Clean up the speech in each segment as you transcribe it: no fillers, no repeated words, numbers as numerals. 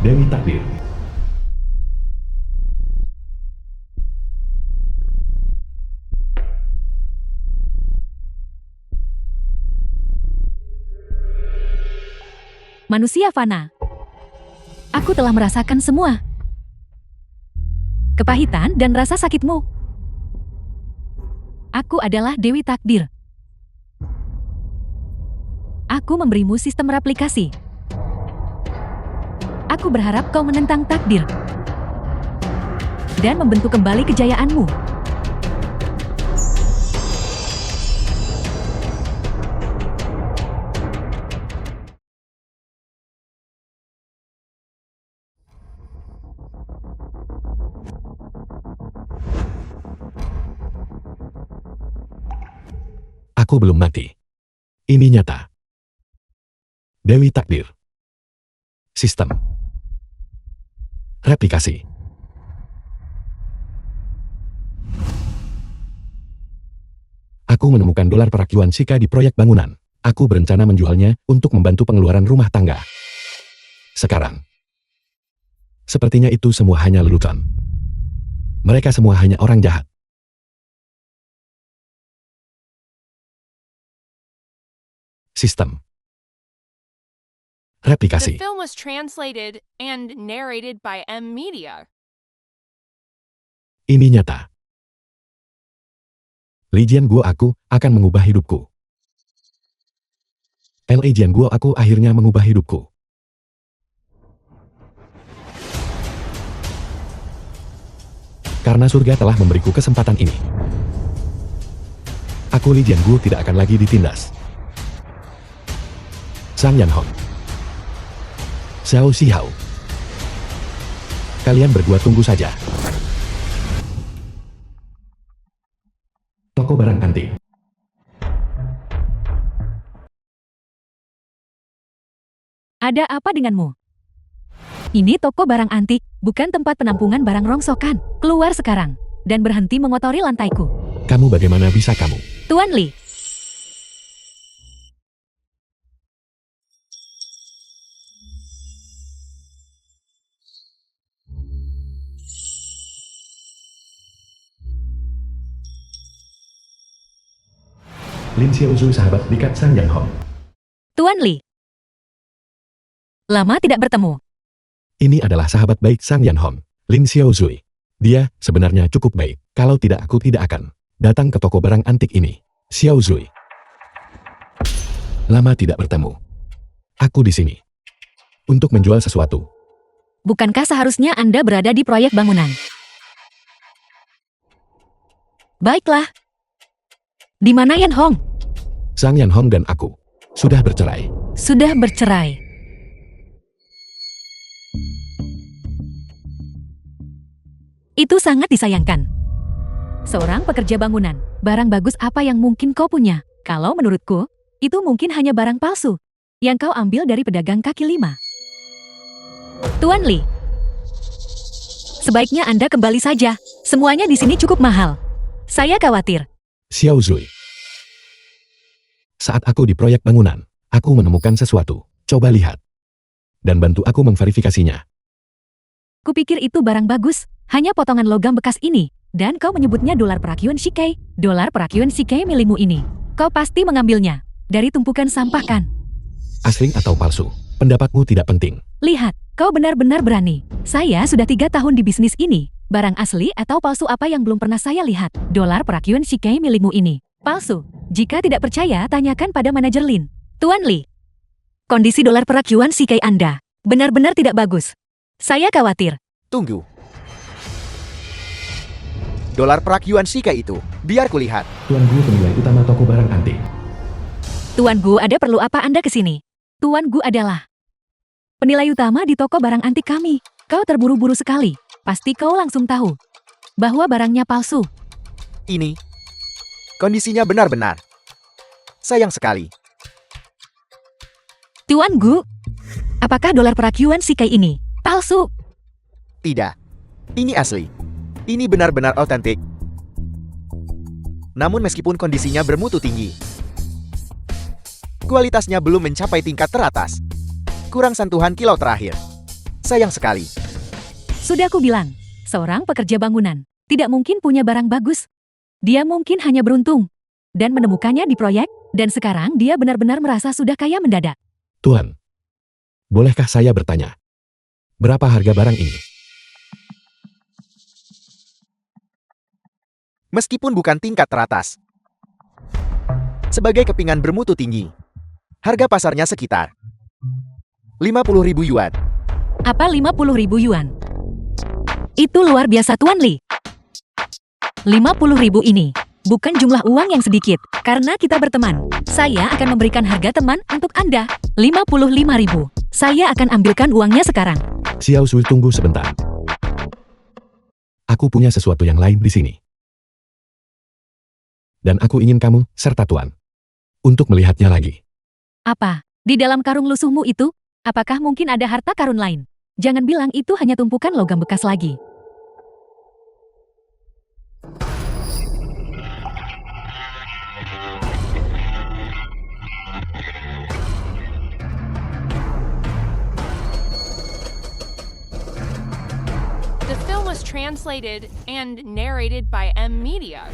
Dewi Takdir. Manusia fana. Aku telah merasakan semua. Kepahitan dan rasa sakitmu. Aku adalah Dewi Takdir. Aku memberimu sistem replikasi. Aku berharap kau menentang takdir dan membentuk kembali kejayaanmu. Aku belum mati. Ini nyata. Dewi Takdir. Sistem. Replikasi. Aku menemukan dolar perakyuan Shika di proyek bangunan. Aku berencana menjualnya untuk membantu pengeluaran rumah tangga. Sekarang. Sepertinya itu semua hanya lelucon. Mereka semua hanya orang jahat. Sistem. The Replikasi. film was translated and narrated by M Media. Ini nyata. Lijian Guo aku akan mengubah hidupku. Lijian Guo aku akhirnya mengubah hidupku. Karena surga telah memberiku kesempatan ini. Aku Lijian Guo tidak akan lagi ditindas. Sang Yanhong. Xiao Xihao. Kalian berdua tunggu saja. Toko barang antik. Ada apa denganmu? Ini toko barang antik, bukan tempat penampungan barang rongsokan. Keluar sekarang, dan berhenti mengotori lantaiku. Kamu bagaimana bisa kamu? Tuan Li. Lin Xiaozui sahabat dekat Sang Yanhong. Tuan Li. Lama tidak bertemu. Ini adalah sahabat baik Sang Yanhong, Lin Xiaozui. Dia sebenarnya cukup baik. Kalau tidak aku tidak akan datang ke toko barang antik ini. Xiaozui. Lama tidak bertemu. Aku di sini untuk menjual sesuatu. Bukankah seharusnya Anda berada di proyek bangunan? Baiklah. Di mana Yan Hong? Sang Yanhong dan aku sudah bercerai. Sudah bercerai. Itu sangat disayangkan. Seorang pekerja bangunan, barang bagus apa yang mungkin kau punya? Kalau menurutku, itu mungkin hanya barang palsu yang kau ambil dari pedagang kaki lima. Tuan Li, sebaiknya Anda kembali saja. Semuanya di sini cukup mahal. Saya khawatir. Xiaozui. Saat aku di proyek bangunan, aku menemukan sesuatu. Coba lihat. Dan bantu aku memverifikasinya. Kupikir itu barang bagus, hanya potongan logam bekas ini. Dan kau menyebutnya dolar perakyuan Shikai. Dolar perakyuan Shikai milikmu ini. Kau pasti mengambilnya dari tumpukan sampah kan? Asli atau palsu, pendapatmu tidak penting. Lihat, kau benar-benar berani. Saya sudah 3 tahun di bisnis ini. Barang asli atau palsu apa yang belum pernah saya lihat? Dolar perakyuan Shikai milikmu ini. Palsu. Jika tidak percaya, tanyakan pada manajer Lin. Tuan Li, kondisi dolar perakyuan Shikai Anda benar-benar tidak bagus. Saya khawatir. Tunggu. Dolar perakyuan Shikai itu, biar kulihat. Tuan Gu penilai utama toko barang antik. Tuan Gu, ada perlu apa Anda ke sini? Tuan Gu adalah penilai utama di toko barang antik kami. Kau terburu-buru sekali. Pasti kau langsung tahu bahwa barangnya palsu. Ini, kondisinya benar-benar. Sayang sekali. Tuan Gu, apakah dolar perakyuan Shikai ini palsu? Tidak. Ini asli. Ini benar-benar otentik. Namun meskipun kondisinya bermutu tinggi, kualitasnya belum mencapai tingkat teratas. Kurang sentuhan kilau terakhir. Sayang sekali. Sudah aku bilang, seorang pekerja bangunan tidak mungkin punya barang bagus. Dia mungkin hanya beruntung dan menemukannya di proyek, dan sekarang dia benar-benar merasa sudah kaya mendadak. Tuan, bolehkah saya bertanya? Berapa harga barang ini? Meskipun bukan tingkat teratas. Sebagai kepingan bermutu tinggi, harga pasarnya sekitar 50.000 yuan. Apa 50.000 yuan? Itu luar biasa Tuan Li. 50.000 ini bukan jumlah uang yang sedikit. Karena kita berteman, saya akan memberikan harga teman untuk Anda. 55.000. Saya akan ambilkan uangnya sekarang. Xiao Sui, tunggu sebentar. Aku punya sesuatu yang lain di sini. Dan aku ingin kamu, serta Tuan, untuk melihatnya lagi. Apa? Di dalam karung lusuhmu itu? Apakah mungkin ada harta karun lain? Jangan bilang itu hanya tumpukan logam bekas lagi. The film was translated and narrated by M Media.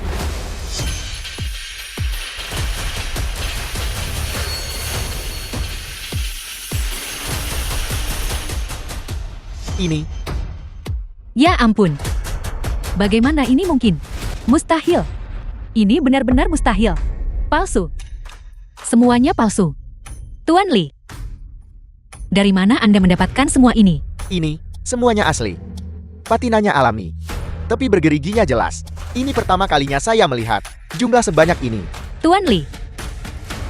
Ini, Ya ampun. Bagaimana ini mungkin? Mustahil. Ini benar-benar mustahil. Palsu. Semuanya palsu. Tuan Li, dari mana Anda mendapatkan semua ini? semuanya asli. Patinanya alami. Tapi bergeriginya jelas. Ini pertama kalinya saya melihat jumlah sebanyak ini. Tuan Li,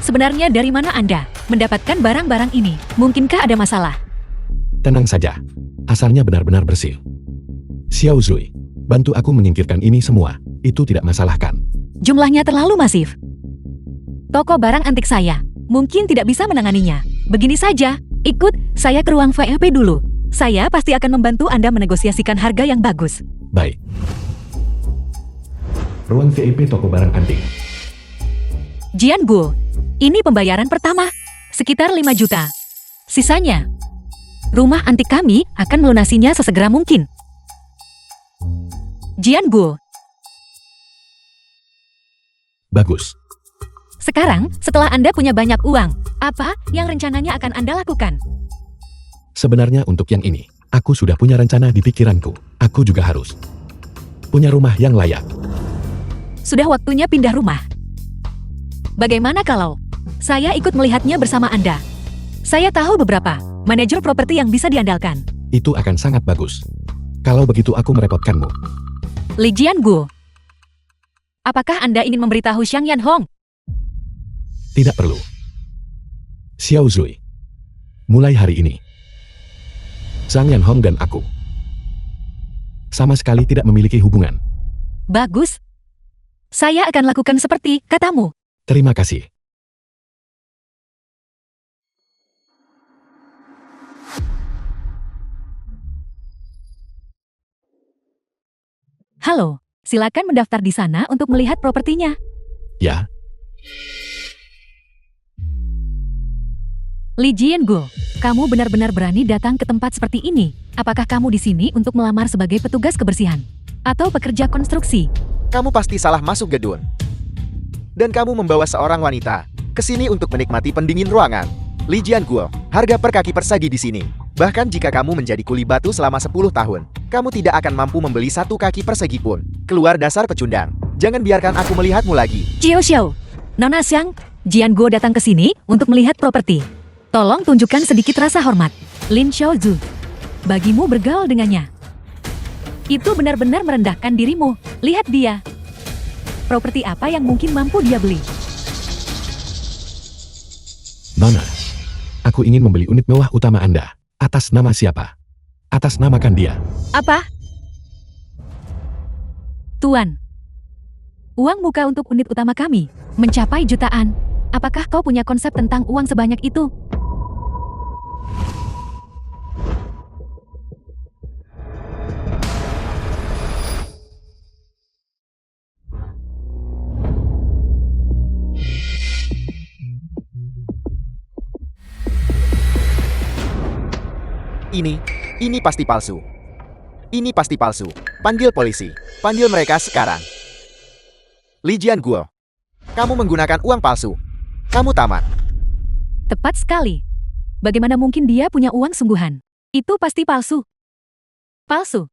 sebenarnya dari mana Anda mendapatkan barang-barang ini? Mungkinkah ada masalah? Tenang saja, asalnya benar-benar bersih. Xiao Zui, bantu aku menyingkirkan ini semua, itu tidak masalahkan. Jumlahnya terlalu masif. Toko barang antik saya mungkin tidak bisa menanganinya. Begini saja, ikut saya ke ruang VIP dulu. Saya pasti akan membantu Anda menegosiasikan harga yang bagus. Baik. Ruang VIP toko barang antik. Jian Guo, ini pembayaran pertama, sekitar 5 juta. Sisanya, rumah antik kami akan melunasinya sesegera mungkin. Jian Guo, Bagus. sekarang setelah Anda punya banyak uang, apa yang rencananya akan Anda lakukan? Sebenarnya untuk yang ini, aku sudah punya rencana di pikiranku. Aku juga harus punya rumah yang layak. Sudah waktunya pindah rumah. Bagaimana kalau saya ikut melihatnya bersama Anda? Saya tahu beberapa manajer properti yang bisa diandalkan. Itu akan sangat bagus. Kalau begitu aku merepotkanmu. Li Jianguo, apakah Anda ingin memberitahu Xiang Yanhong? Tidak perlu. Xiao Zui, mulai hari ini, Zhang Yanhong dan aku sama sekali tidak memiliki hubungan. Bagus. Saya akan lakukan seperti katamu. Terima kasih. Halo, silakan mendaftar di sana untuk melihat propertinya. Ya, Li Jianguo, kamu benar-benar berani datang ke tempat seperti ini. Apakah kamu di sini untuk melamar sebagai petugas kebersihan? Atau pekerja konstruksi? Kamu pasti salah masuk gedung. Dan kamu membawa seorang wanita ke sini untuk menikmati pendingin ruangan. Li Jianguo, harga per kaki persegi di sini. Bahkan jika kamu menjadi kuli batu selama 10 tahun, kamu tidak akan mampu membeli 1 kaki persegi pun. Keluar dasar pecundang. Jangan biarkan aku melihatmu lagi. Xiao Xiao, Nona Xiang, Jianguo datang ke sini untuk melihat properti. Tolong tunjukkan sedikit rasa hormat. Lin Xiaozu, bagimu bergaul dengannya. Itu benar-benar merendahkan dirimu. Lihat dia. Properti apa yang mungkin mampu dia beli? Nona, aku ingin membeli unit mewah utama Anda. Atas nama siapa? Atas namakan dia. Apa? Tuan, uang muka untuk unit utama kami mencapai jutaan. Apakah kau punya konsep tentang uang sebanyak itu? Ini pasti palsu. Ini pasti palsu. Panggil polisi. Panggil mereka sekarang. Li Jianguo, kamu menggunakan uang palsu. Kamu tamat. Tepat sekali. Bagaimana mungkin dia punya uang sungguhan? Itu pasti palsu. Palsu.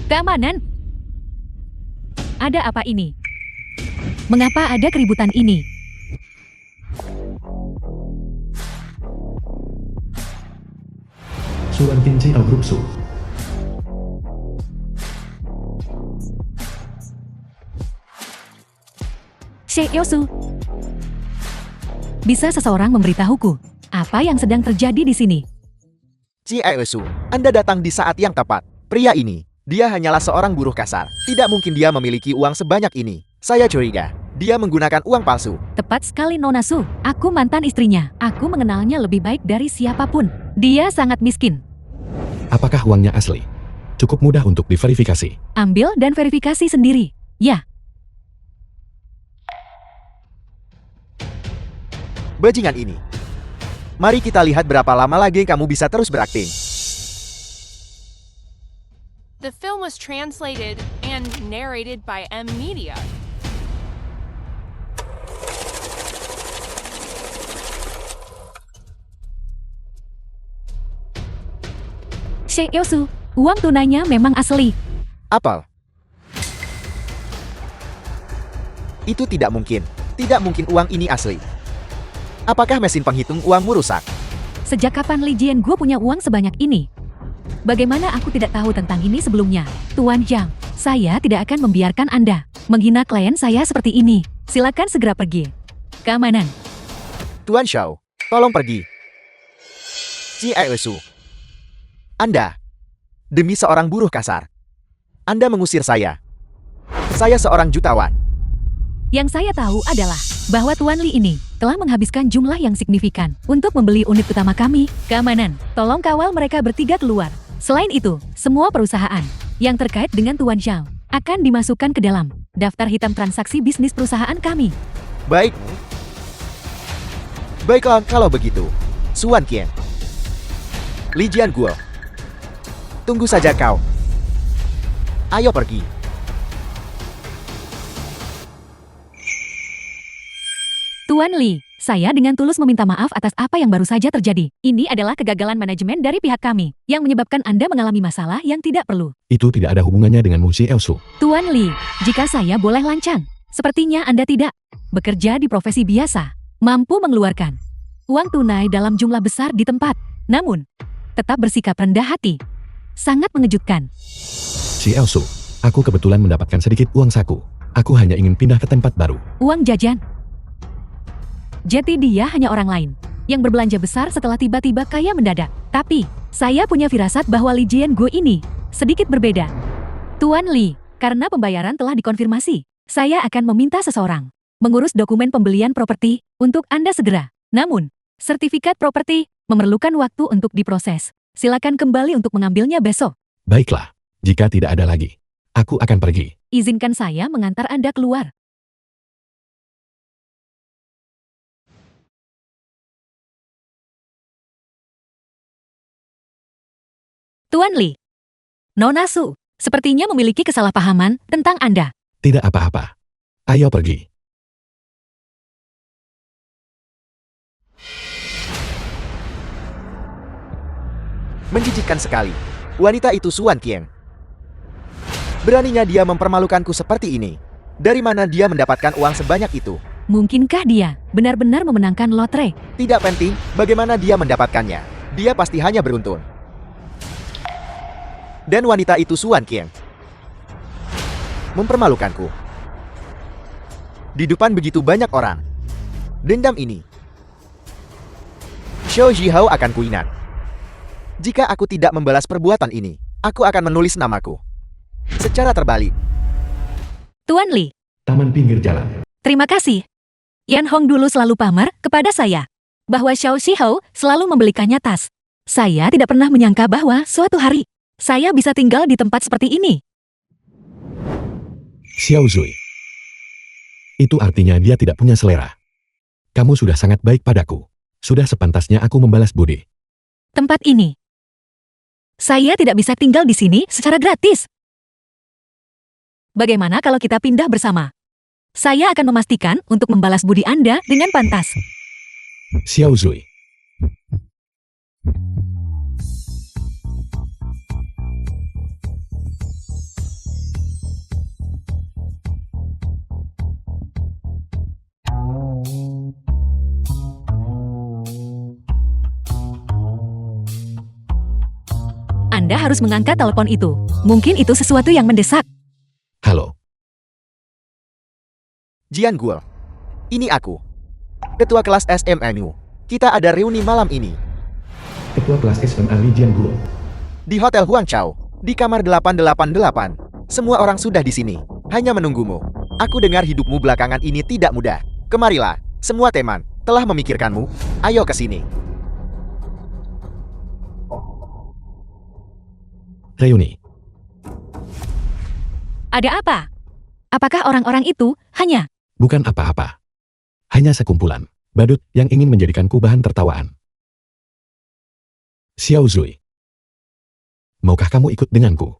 Keamanan. Ada apa ini? Mengapa ada keributan ini? Suan Tinci Al Group Su. Yosu. Bisa seseorang memberitahuku apa yang sedang terjadi di sini? Su, Anda datang di saat yang tepat. Pria ini, dia hanyalah seorang buruh kasar. Tidak mungkin dia memiliki uang sebanyak ini. Saya curiga, dia menggunakan uang palsu. Tepat sekali Nona Su. Aku mantan istrinya. Aku mengenalnya lebih baik dari siapapun. Dia sangat miskin. Apakah uangnya asli? Cukup mudah untuk diverifikasi. Ambil dan verifikasi sendiri. Ya, Bajingan ini. Mari kita lihat berapa lama lagi kamu bisa terus berakting. The film was translated and narrated by M Media. Yosu. Uang tunainya memang asli. Apel. Itu tidak mungkin. Tidak mungkin uang ini asli. Apakah mesin penghitung uangmu rusak? Sejak kapan Li Jianguo punya uang sebanyak ini? Bagaimana aku tidak tahu tentang ini sebelumnya? Tuan Zhang, saya tidak akan membiarkan Anda menghina klien saya seperti ini. Silakan segera pergi. Keamanan. Tuan Shao, tolong pergi. Su, Anda, demi seorang buruh kasar, Anda mengusir saya. Saya seorang jutawan. Yang saya tahu adalah bahwa Tuan Li ini telah menghabiskan jumlah yang signifikan untuk membeli unit utama kami. Keamanan, tolong kawal mereka bertiga keluar. Selain itu, semua perusahaan yang terkait dengan Tuan Zhao akan dimasukkan ke dalam daftar hitam transaksi bisnis perusahaan kami. Baik. Baiklah kalau begitu. Suan Qian. Li Jianguo. Tunggu saja kau. Ayo pergi. Tuan Li, saya dengan tulus meminta maaf atas apa yang baru saja terjadi. Ini adalah kegagalan manajemen dari pihak kami yang menyebabkan Anda mengalami masalah yang tidak perlu. Itu tidak ada hubungannya dengan Mu Elsu. Tuan Li, jika saya boleh lancang, sepertinya Anda tidak bekerja di profesi biasa, mampu mengeluarkan uang tunai dalam jumlah besar di tempat, namun tetap bersikap rendah hati. Sangat mengejutkan. Elsu, aku kebetulan mendapatkan sedikit uang saku. Aku hanya ingin pindah ke tempat baru. Uang jajan. Jadi dia hanya orang lain yang berbelanja besar setelah tiba-tiba kaya mendadak. Tapi, saya punya firasat bahwa Li Jianguo ini sedikit berbeda. Tuan Li, karena pembayaran telah dikonfirmasi, saya akan meminta seseorang mengurus dokumen pembelian properti untuk Anda segera. Namun, sertifikat properti memerlukan waktu untuk diproses. Silakan kembali untuk mengambilnya besok. Baiklah, jika tidak ada lagi, aku akan pergi. Izinkan saya mengantar Anda keluar. Tuan Li, Nona Su, sepertinya memiliki kesalahpahaman tentang Anda. Tidak apa-apa. Ayo pergi. Menjijikkan sekali. Wanita itu Suan Qian. Beraninya dia mempermalukanku seperti ini. Dari mana dia mendapatkan uang sebanyak itu? Mungkinkah dia benar-benar memenangkan lotre? Tidak penting bagaimana dia mendapatkannya. Dia pasti hanya beruntung. Dan wanita itu Suan Qian mempermalukanku di depan begitu banyak orang. Dendam ini Xiao Zhihao akan kuingat. Jika aku tidak membalas perbuatan ini, aku akan menulis namaku secara terbalik. Tuan Li, Taman pinggir jalan. terima kasih. Yan Hong dulu selalu pamer kepada saya bahwa Xiao Zhihao selalu membelikannya tas. Saya tidak pernah menyangka bahwa suatu hari saya bisa tinggal di tempat seperti ini. Xiao Zui. Itu artinya dia tidak punya selera. Kamu sudah sangat baik padaku. Sudah sepantasnya aku membalas budi. Tempat ini Saya tidak bisa tinggal di sini secara gratis. Bagaimana kalau kita pindah bersama? Saya akan memastikan untuk membalas budi Anda dengan pantas. Xiao Zui. Anda harus mengangkat telepon itu. Mungkin itu sesuatu yang mendesak. Halo. Jian Guo. Ini aku. Ketua kelas SMNU. Kita ada reuni malam ini. Ketua kelas SMA Li Jianguo. Di Hotel Huangchao. Di kamar 888. Semua orang sudah di sini. Hanya menunggumu. Aku dengar hidupmu belakangan ini tidak mudah. Kemarilah. Semua teman. Telah memikirkanmu. Ayo ke sini. Reuni. Ada apa? Apakah orang-orang itu hanya... Bukan apa-apa. Hanya sekumpulan badut yang ingin menjadikanku bahan tertawaan. Xiao Zui. Maukah kamu ikut denganku?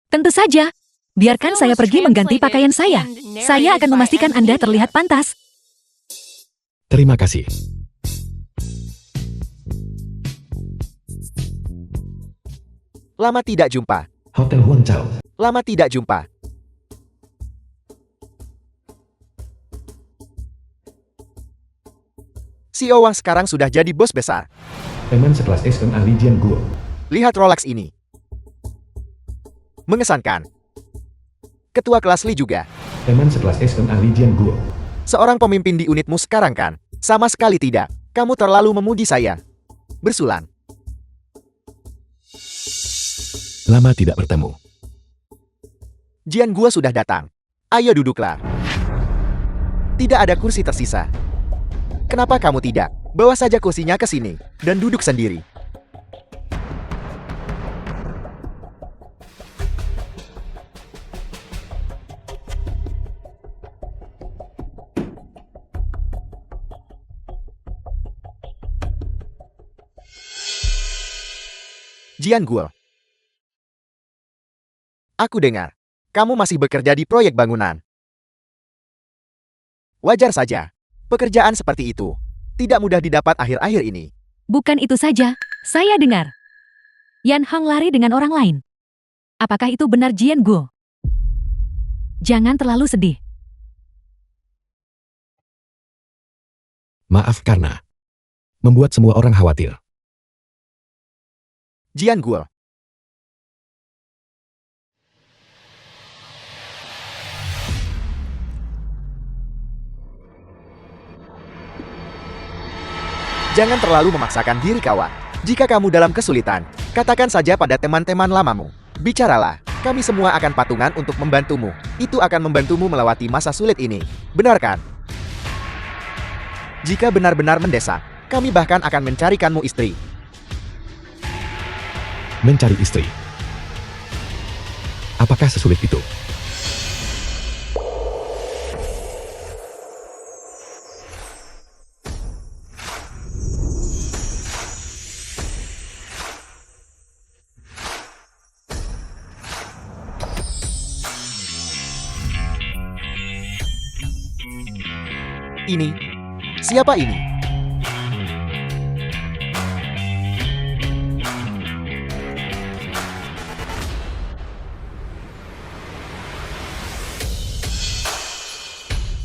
Tentu saja. Biarkan saya pergi mengganti pakaian saya. Saya akan memastikan Anda terlihat pantas. Terima kasih. Lama tidak jumpa. Hotel Huangchao. Lama tidak jumpa. Si Owang sekarang sudah jadi bos besar. Teman sekelas SMA Li Jianguo. Lihat Rolex ini. Mengesankan. Ketua kelas Li juga. Teman sekelas SMA Li Jianguo. Seorang pemimpin di unitmu sekarang kan? Sama sekali tidak. Kamu terlalu memuji saya. Bersulan. Lama tidak bertemu. Jian Guo sudah datang. Ayo duduklah. Tidak ada kursi tersisa. Kenapa kamu tidak? Bawa saja kursinya ke sini dan duduk sendiri. Jian Guo. Aku dengar, kamu masih bekerja di proyek bangunan. Wajar saja. Pekerjaan seperti itu tidak mudah didapat akhir-akhir ini. Bukan itu saja. Saya dengar. Yan Hang lari dengan orang lain. Apakah itu benar Jian Guo? Jangan terlalu sedih. Maaf karena membuat semua orang khawatir. Jian Guo. Jangan terlalu memaksakan diri kawan. Jika kamu dalam kesulitan, katakan saja pada teman-teman lamamu. Bicaralah, kami semua akan patungan untuk membantumu. Itu akan membantumu melewati masa sulit ini. Benar kan? Jika benar-benar mendesak, kami bahkan akan mencarikanmu istri. Mencari istri. Apakah sesulit itu? Ini, siapa ini?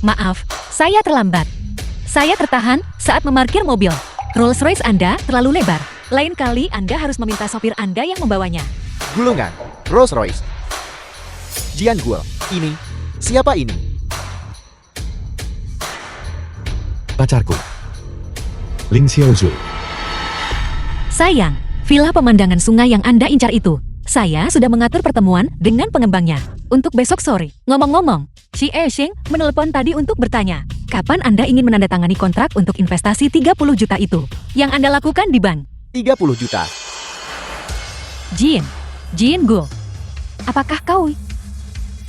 Maaf, saya terlambat. Saya tertahan saat memarkir mobil. Rolls-Royce Anda terlalu lebar. Lain kali Anda harus meminta sopir Anda yang membawanya. Gulungan, Rolls-Royce. Jian Guo, ini, siapa ini? Pacarku. Ling Xiaozhu. Sayang, villa pemandangan sungai yang Anda incar itu. Saya sudah mengatur pertemuan dengan pengembangnya untuk besok sore. Ngomong-ngomong, Xi Exing menelepon tadi untuk bertanya, kapan Anda ingin menandatangani kontrak untuk investasi 30 juta itu yang Anda lakukan di bank? 30 juta. Jian Guo, apakah kau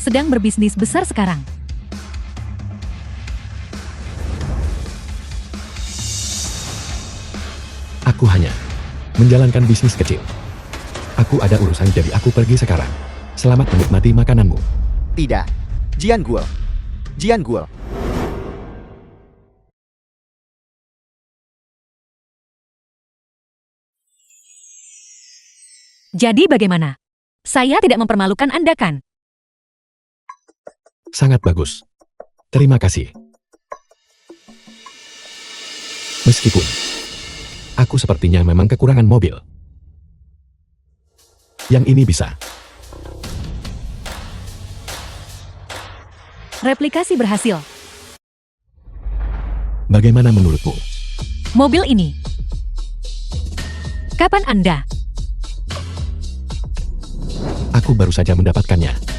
sedang berbisnis besar sekarang? Aku hanya menjalankan bisnis kecil. Aku ada urusan jadi aku pergi sekarang. Selamat menikmati makananmu. Tidak. Jian Guo. Jian Guo. Jadi bagaimana? Saya tidak mempermalukan Anda kan? Sangat bagus. Terima kasih. Meskipun aku sepertinya memang kekurangan mobil. Yang ini bisa. Replikasi berhasil. Bagaimana menurutmu? Mobil ini. Kapan Anda? Aku baru saja mendapatkannya.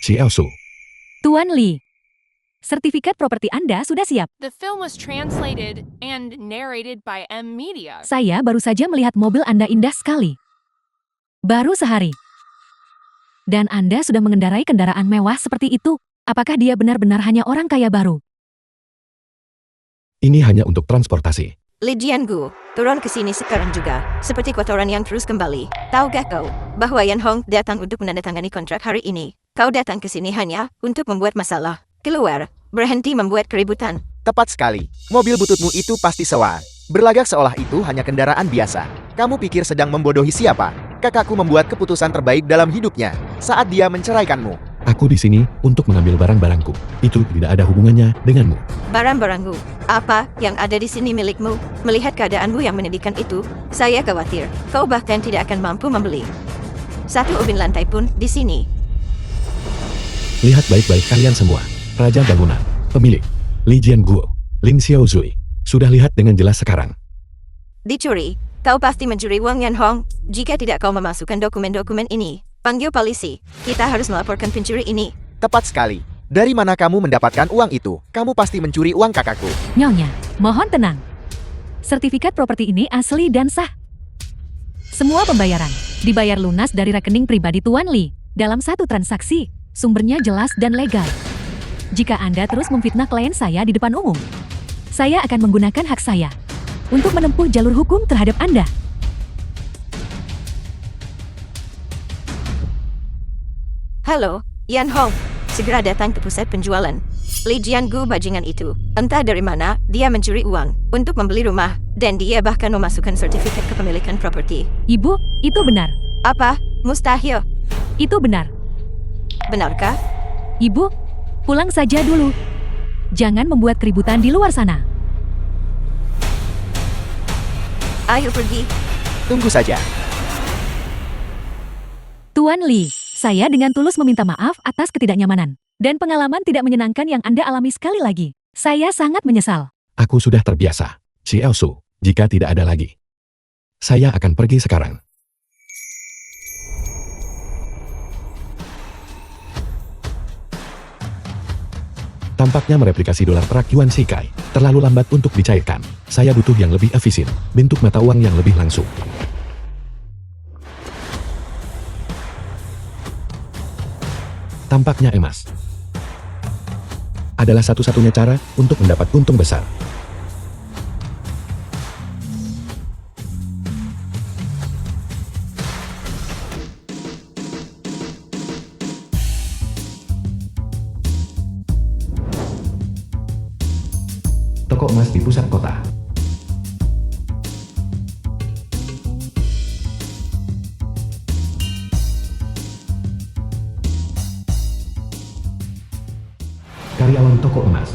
Si Elsu. Tuan Lee. Sertifikat properti Anda sudah siap. The film was translated and narrated by M Media. Saya baru saja melihat mobil Anda indah sekali. Baru sehari. Dan Anda sudah mengendarai kendaraan mewah seperti itu. Apakah dia benar-benar hanya orang kaya baru? Ini hanya untuk transportasi. Li Jiangu, turun ke sini sekarang juga. Seperti kotoran yang terus kembali. Tahukah kau bahwa Yan Hong datang untuk menandatangani kontrak hari ini? Kau datang ke sini hanya untuk membuat masalah. Keluar, berhenti membuat keributan. Tepat sekali. Mobil bututmu itu pasti sewaan. Berlagak seolah itu hanya kendaraan biasa. Kamu pikir sedang membodohi siapa? Kakakku membuat keputusan terbaik dalam hidupnya saat dia menceraikanmu. Aku di sini untuk mengambil barang-barangku. Itu tidak ada hubungannya denganmu. Barang-barangmu, apa yang ada di sini milikmu? Melihat keadaanmu yang menyedihkan itu, saya khawatir kau bahkan tidak akan mampu membeli satu ubin lantai pun di sini. Lihat baik-baik kalian semua. Raja bangunan, pemilik, Li Jianguo, Lin Xiaozui. Sudah lihat dengan jelas sekarang. Dicuri, kau pasti mencuri uang Yan Hong. Jika tidak kau memasukkan dokumen-dokumen ini, panggil polisi. Kita harus melaporkan pencuri ini. Tepat sekali. Dari mana kamu mendapatkan uang itu? Kamu pasti mencuri uang kakakku. Nyonya, mohon tenang. Sertifikat properti ini asli dan sah. Semua pembayaran dibayar lunas dari rekening pribadi Tuan Lee dalam satu transaksi. Sumbernya jelas dan legal. Jika Anda terus memfitnah klien saya di depan umum, saya akan menggunakan hak saya untuk menempuh jalur hukum terhadap Anda. Halo, Yan Hong. Segera datang ke pusat penjualan. Li Jiangu bajingan itu. Entah dari mana, dia mencuri uang untuk membeli rumah. Dan dia bahkan memasukkan sertifikat kepemilikan properti. Ibu, itu benar. Apa? Mustahil. Itu benar. Benarkah? Ibu, pulang saja dulu. Jangan membuat keributan di luar sana. Ayo pergi. Tunggu saja. Tuan Lee, saya dengan tulus meminta maaf atas ketidaknyamanan dan pengalaman tidak menyenangkan yang Anda alami sekali lagi. Saya sangat menyesal. Aku sudah terbiasa. Si Elsu, jika tidak ada lagi, saya akan pergi sekarang. Tampaknya mereplikasi dolar perak Yuan Shikai terlalu lambat untuk dicairkan. Saya butuh yang lebih efisien, bentuk mata uang yang lebih langsung. Tampaknya emas adalah satu-satunya cara untuk mendapat untung besar. Toko emas di pusat kota. Karyawan toko emas.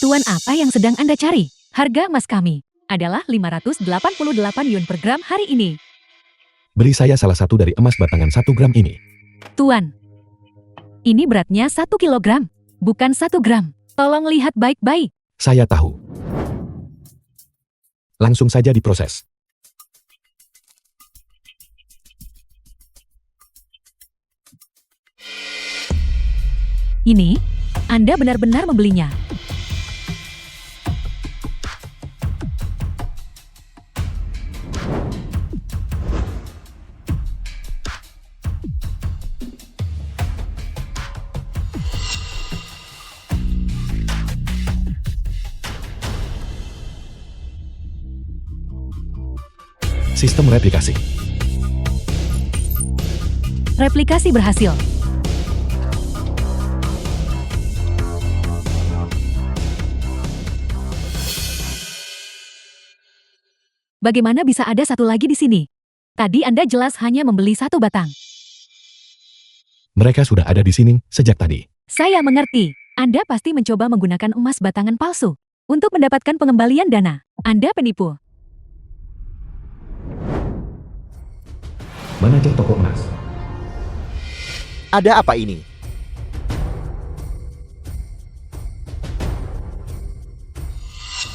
Tuan, apa yang sedang Anda cari? Harga emas kami adalah 588 yuan per gram hari ini. Beri saya salah satu dari emas batangan 1 gram ini. Tuan, ini beratnya 1 kilogram, bukan 1 gram. Tolong lihat baik-baik. Saya tahu. Langsung saja diproses. Ini, Anda benar-benar membelinya. Sistem replikasi. Replikasi berhasil. Bagaimana bisa ada satu lagi di sini? Tadi Anda jelas hanya membeli satu batang. Mereka sudah ada di sini sejak tadi. Saya mengerti. Anda pasti mencoba menggunakan emas batangan palsu untuk mendapatkan pengembalian dana. Anda penipu. Manajer toko emas. Ada apa ini?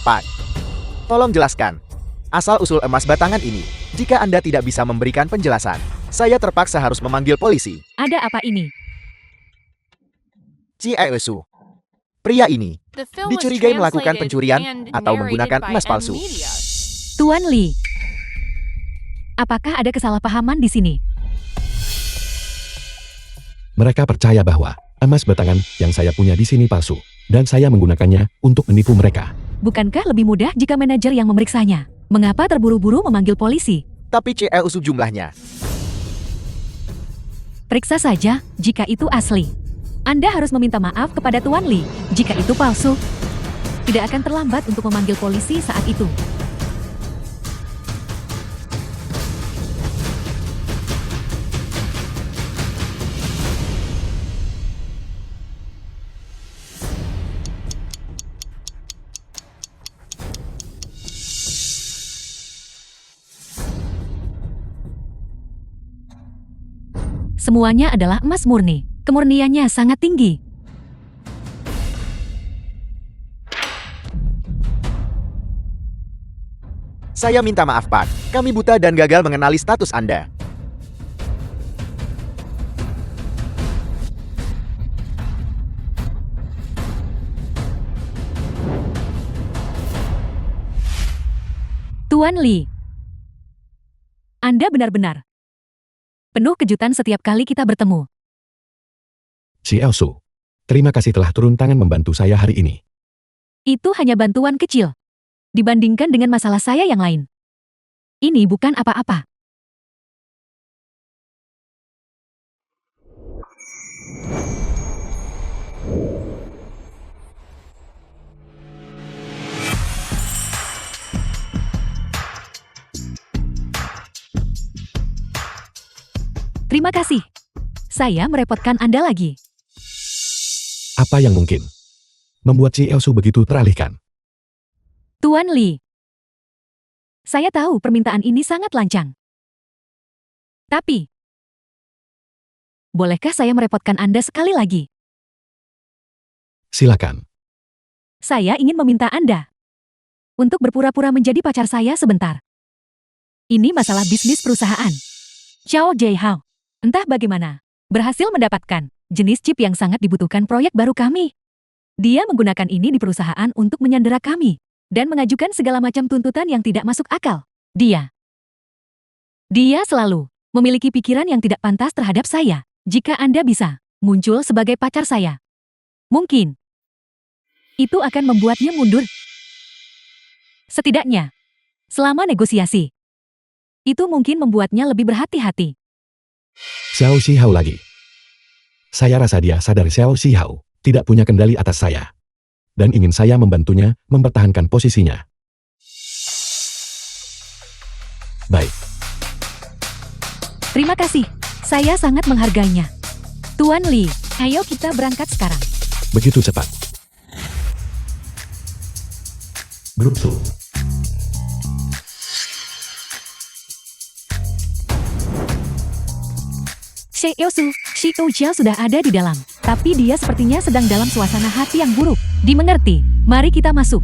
Pak, tolong jelaskan. Asal-usul emas batangan ini. Jika Anda tidak bisa memberikan penjelasan, saya terpaksa harus memanggil polisi. Ada apa ini? Chiesu. Pria ini The film was dicurigai melakukan translated pencurian and atau narrated menggunakan by emas M palsu. Media. Tuan Lee. Apakah ada kesalahpahaman di sini? Mereka percaya bahwa emas batangan yang saya punya di sini palsu, dan saya menggunakannya untuk menipu mereka. Bukankah lebih mudah jika manajer yang memeriksanya? Mengapa terburu-buru memanggil polisi? Tapi Chiesu jumlahnya. Periksa saja jika itu asli. Anda harus meminta maaf kepada Tuan Lee jika itu palsu. Tidak akan terlambat untuk memanggil polisi saat itu. Semuanya adalah emas murni. Kemurniannya sangat tinggi. Saya minta maaf, Pak. Kami buta dan gagal mengenali status Anda. Tuan Lee. Anda benar-benar penuh kejutan setiap kali kita bertemu. Chiesu. Terima kasih telah turun tangan membantu saya hari ini. Itu hanya bantuan kecil dibandingkan dengan masalah saya yang lain. Ini bukan apa-apa. Terima kasih. Saya merepotkan Anda lagi. Apa yang mungkin membuat Chiesu begitu teralihkan? Tuan Lee. Saya tahu permintaan ini sangat lancang. Tapi, bolehkah saya merepotkan Anda sekali lagi? Silakan. Saya ingin meminta Anda untuk berpura-pura menjadi pacar saya sebentar. Ini masalah bisnis perusahaan. Xiao Jiehao, entah bagaimana, berhasil mendapatkan jenis chip yang sangat dibutuhkan proyek baru kami. Dia menggunakan ini di perusahaan untuk menyandera kami dan mengajukan segala macam tuntutan yang tidak masuk akal. Dia selalu memiliki pikiran yang tidak pantas terhadap saya. Jika Anda bisa muncul sebagai pacar saya, mungkin itu akan membuatnya mundur. Setidaknya, selama negosiasi, itu mungkin membuatnya lebih berhati-hati. Xiao Xihao lagi. Saya rasa dia sadar Xiao Xihao tidak punya kendali atas saya. Dan ingin saya membantunya mempertahankan posisinya. Baik. Terima kasih. Saya sangat menghargainya. Tuan Lee, ayo kita berangkat sekarang. Begitu cepat. Grup Su. Shi Ujia sudah ada di dalam, tapi dia sepertinya sedang dalam suasana hati yang buruk. Dimengerti. Mari kita masuk.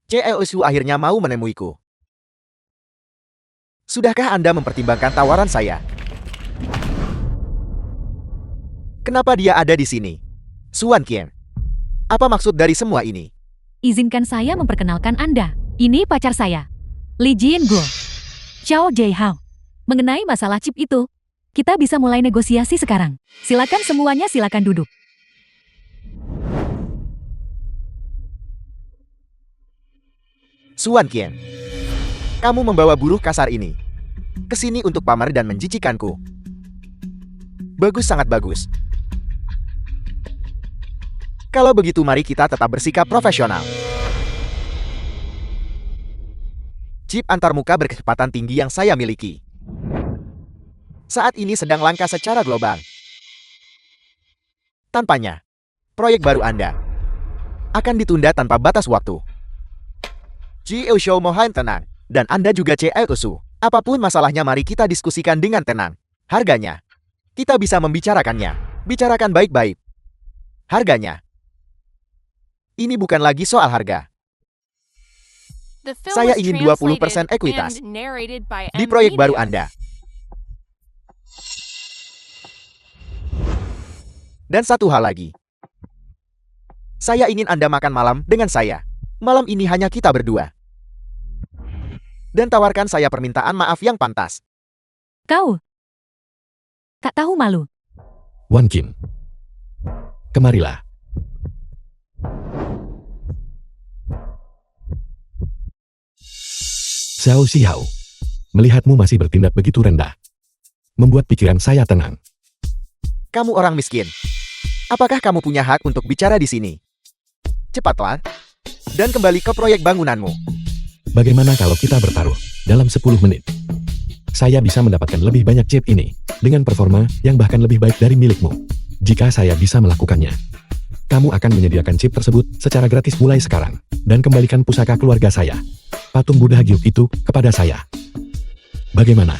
CLSU akhirnya mau menemuiku. Sudahkah Anda mempertimbangkan tawaran saya? Kenapa dia ada di sini? Suan Qian. Apa maksud dari semua ini? Izinkan saya memperkenalkan Anda. Ini pacar saya, Li Jianguo. Xiao Jiehao. Mengenai masalah chip itu, kita bisa mulai negosiasi sekarang. Silakan semuanya, silakan duduk. Suan Qian. Kamu membawa buruh kasar ini ke sini untuk pamer dan menjijikkanku. Bagus, sangat bagus. Kalau begitu mari kita tetap bersikap profesional. Chip antarmuka berkecepatan tinggi yang saya miliki saat ini sedang langka secara global. Tanpanya, proyek baru Anda akan ditunda tanpa batas waktu. CLSU mohon tenang, dan Anda juga CLSU. Apapun masalahnya mari kita diskusikan dengan tenang. Harganya, kita bisa membicarakannya. Bicarakan baik-baik. Harganya, ini bukan lagi soal harga. The film Saya was ingin translated 20% ekuitas and narrated by di M. proyek baru Video. Anda. Dan satu hal lagi. Saya ingin Anda makan malam dengan saya. Malam ini hanya kita berdua. Dan tawarkan saya permintaan maaf yang pantas. Kau tak tahu malu. Wan Qin. Kemarilah. Xiao Xiao. Melihatmu masih bertindak begitu rendah, membuat pikiran saya tenang. Kamu orang miskin. Apakah kamu punya hak untuk bicara di sini? Cepatlah. Dan kembali ke proyek bangunanmu. Bagaimana kalau kita bertaruh dalam 10 menit? Saya bisa mendapatkan lebih banyak chip ini dengan performa yang bahkan lebih baik dari milikmu. Jika saya bisa melakukannya, kamu akan menyediakan chip tersebut secara gratis mulai sekarang dan kembalikan pusaka keluarga saya, patung Buddha Gyuk itu, kepada saya. Bagaimana?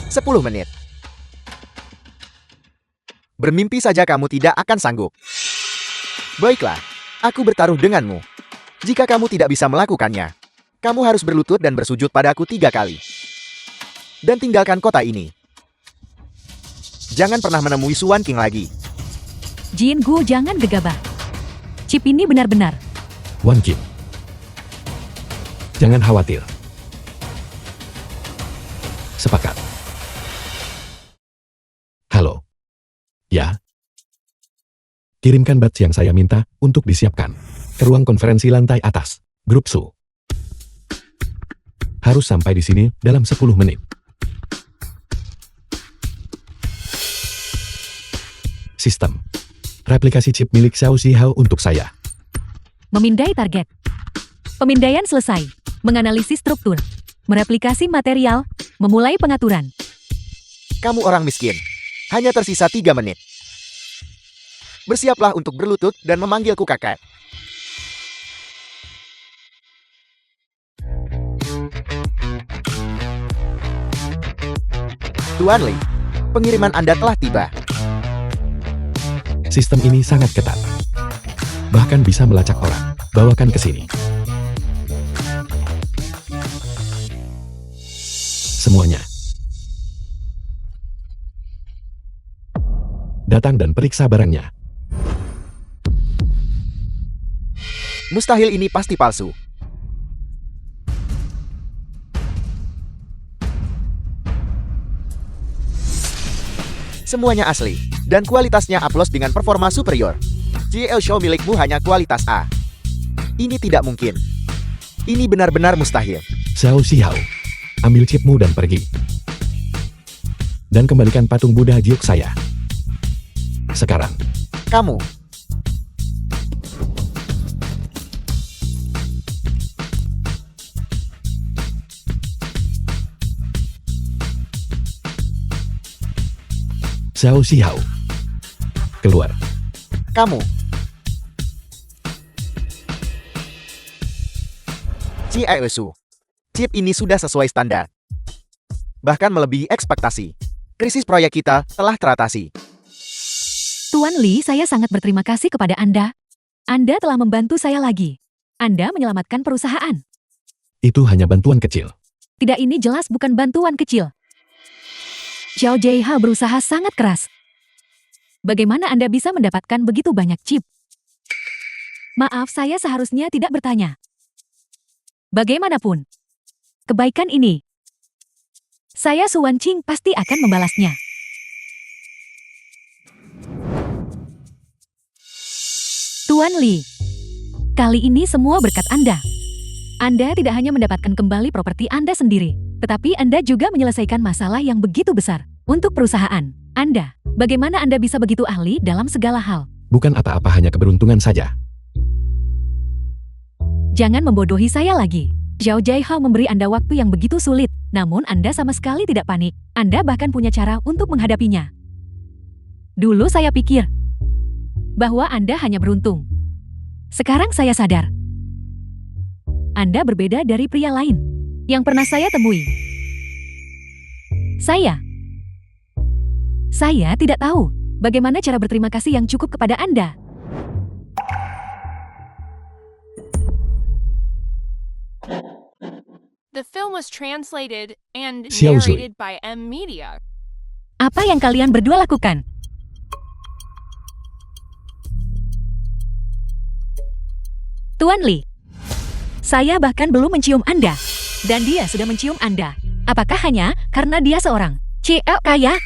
10 menit. Bermimpi saja kamu tidak akan sanggup. Baiklah, aku bertaruh denganmu. Jika kamu tidak bisa melakukannya, kamu harus berlutut dan bersujud padaku 3 kali. Dan tinggalkan kota ini. Jangan pernah menemui Suan King lagi. Jianguo, jangan gegabah. Chip ini benar-benar. Wan Qin. Jangan khawatir. Sepakat. Halo. Ya. Kirimkan batch yang saya minta untuk disiapkan ke ruang konferensi lantai atas, Grup Su. Harus sampai di sini dalam 10 menit. Sistem. Replikasi chip milik Xiao Xiao untuk saya. Memindai target. Pemindaian selesai. Menganalisis struktur. Mereplikasi material. Memulai pengaturan. Kamu orang miskin. Hanya tersisa 3 menit. Bersiaplah untuk berlutut dan memanggilku kakak. Tuan Li, pengiriman Anda telah tiba. Sistem ini sangat ketat. Bahkan bisa melacak orang. Bawakan ke sini. Semuanya. Datang dan periksa barangnya. Mustahil, ini pasti palsu. Semuanya asli, dan kualitasnya A+ dengan performa superior. CLSU milikmu hanya kualitas A. Ini tidak mungkin. Ini benar-benar mustahil. Xiao Xiao. Ambil chipmu dan pergi. Dan kembalikan patung Buddha Gyuk saya. Sekarang. Kamu. Xiao Xiao. Keluar. Kamu. CLSU. Chip ini sudah sesuai standar. Bahkan melebihi ekspektasi. Krisis proyek kita telah teratasi. Tuan Li, saya sangat berterima kasih kepada Anda. Anda telah membantu saya lagi. Anda menyelamatkan perusahaan. Itu hanya bantuan kecil. Tidak, ini jelas bukan bantuan kecil. Xiao Jieha berusaha sangat keras. Bagaimana Anda bisa mendapatkan begitu banyak chip? Maaf, saya seharusnya tidak bertanya. Bagaimanapun, kebaikan ini, saya Su Wanqing pasti akan membalasnya. Tuan Li, kali ini semua berkat Anda. Anda tidak hanya mendapatkan kembali properti Anda sendiri, tetapi Anda juga menyelesaikan masalah yang begitu besar untuk perusahaan Anda. Bagaimana Anda bisa begitu ahli dalam segala hal? Bukan apa-apa, hanya keberuntungan saja. Jangan membodohi saya lagi. Xiao Jieha memberi Anda waktu yang begitu sulit, namun Anda sama sekali tidak panik. Anda bahkan punya cara untuk menghadapinya. Dulu saya pikir bahwa Anda hanya beruntung. Sekarang saya sadar. Anda berbeda dari pria lain yang pernah saya temui. Saya tidak tahu bagaimana cara berterima kasih yang cukup kepada Anda. The film was translated and Xiao Zui. narrated by M Media. Apa yang kalian berdua lakukan? Tuan Li, saya bahkan belum mencium Anda, dan dia sudah mencium Anda. Apakah hanya karena dia seorang CEO kaya?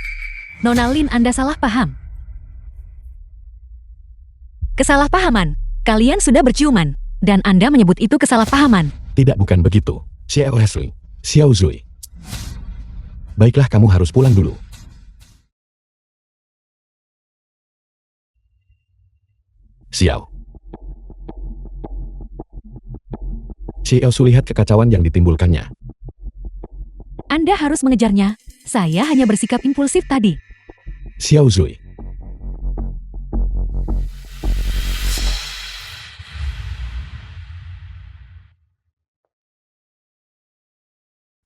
Nona Lin, Anda salah paham. Kesalahpahaman. Kalian sudah berciuman, dan Anda menyebut itu kesalahpahaman. Tidak, bukan begitu. Xiao Leslie, Xiao Zui. Baiklah, kamu harus pulang dulu. Xiao. Xiao Su lihat kekacauan yang ditimbulkannya. Anda harus mengejarnya. Saya hanya bersikap impulsif tadi. Xiao Zui.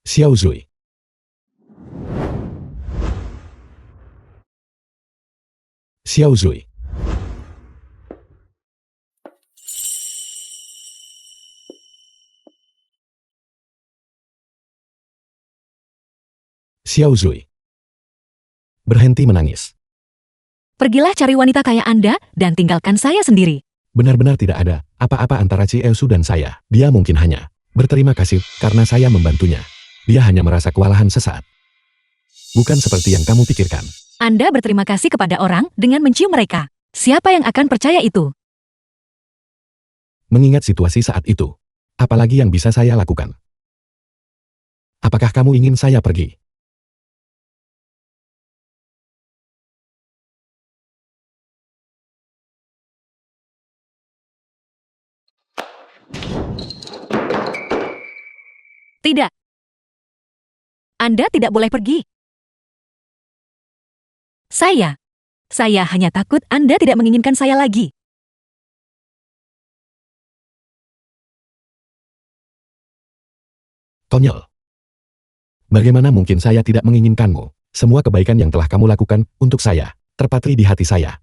Xiao Zui. Xiao Zui. Xiao Zui. Berhenti menangis. Pergilah cari wanita kaya Anda dan tinggalkan saya sendiri. Benar-benar tidak ada apa-apa antara Xiao Su dan saya. Dia mungkin hanya berterima kasih karena saya membantunya. Dia hanya merasa kewalahan sesaat. Bukan seperti yang kamu pikirkan. Anda berterima kasih kepada orang dengan mencium mereka. Siapa yang akan percaya itu? Mengingat situasi saat itu, apalagi yang bisa saya lakukan? Apakah kamu ingin saya pergi? Tidak. Anda tidak boleh pergi. Saya hanya takut Anda tidak menginginkan saya lagi. Konyol. Bagaimana mungkin saya tidak menginginkanmu? Semua kebaikan yang telah kamu lakukan untuk saya, terpatri di hati saya.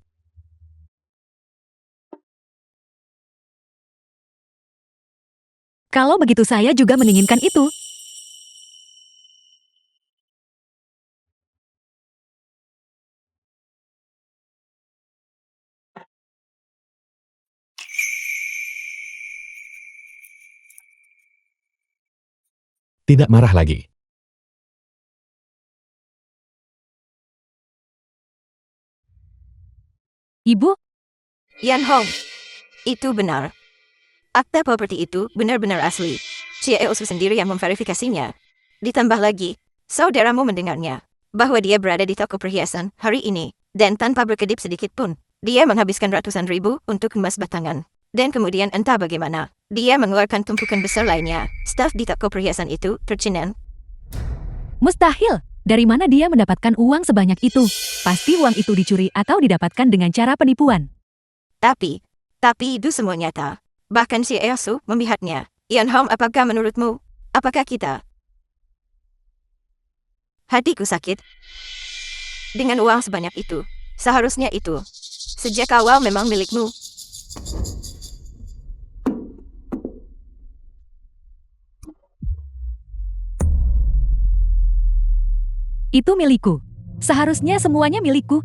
Kalau begitu saya juga menginginkan itu. Tidak marah lagi. Ibu, Yan Hong, itu benar. Akta properti itu benar-benar asli. CEO Su sendiri yang memverifikasinya. Ditambah lagi, saudaramu mendengarnya bahwa dia berada di toko perhiasan hari ini, dan tanpa berkedip sedikit pun, dia menghabiskan ratusan ribu untuk emas batangan. Dan kemudian entah bagaimana, dia mengeluarkan tumpukan besar lainnya. Staf di toko perhiasan itu tercengang. mustahil. Dari mana dia mendapatkan uang sebanyak itu? Pasti uang itu dicuri atau didapatkan dengan cara penipuan. Tapi itu semua nyata. Bahkan si Su memihaknya. Yan Hong, apakah menurutmu? Apakah kita? Hatiku sakit. Dengan uang sebanyak itu, seharusnya itu sejak awal memang milikmu. Itu milikku. Seharusnya semuanya milikku.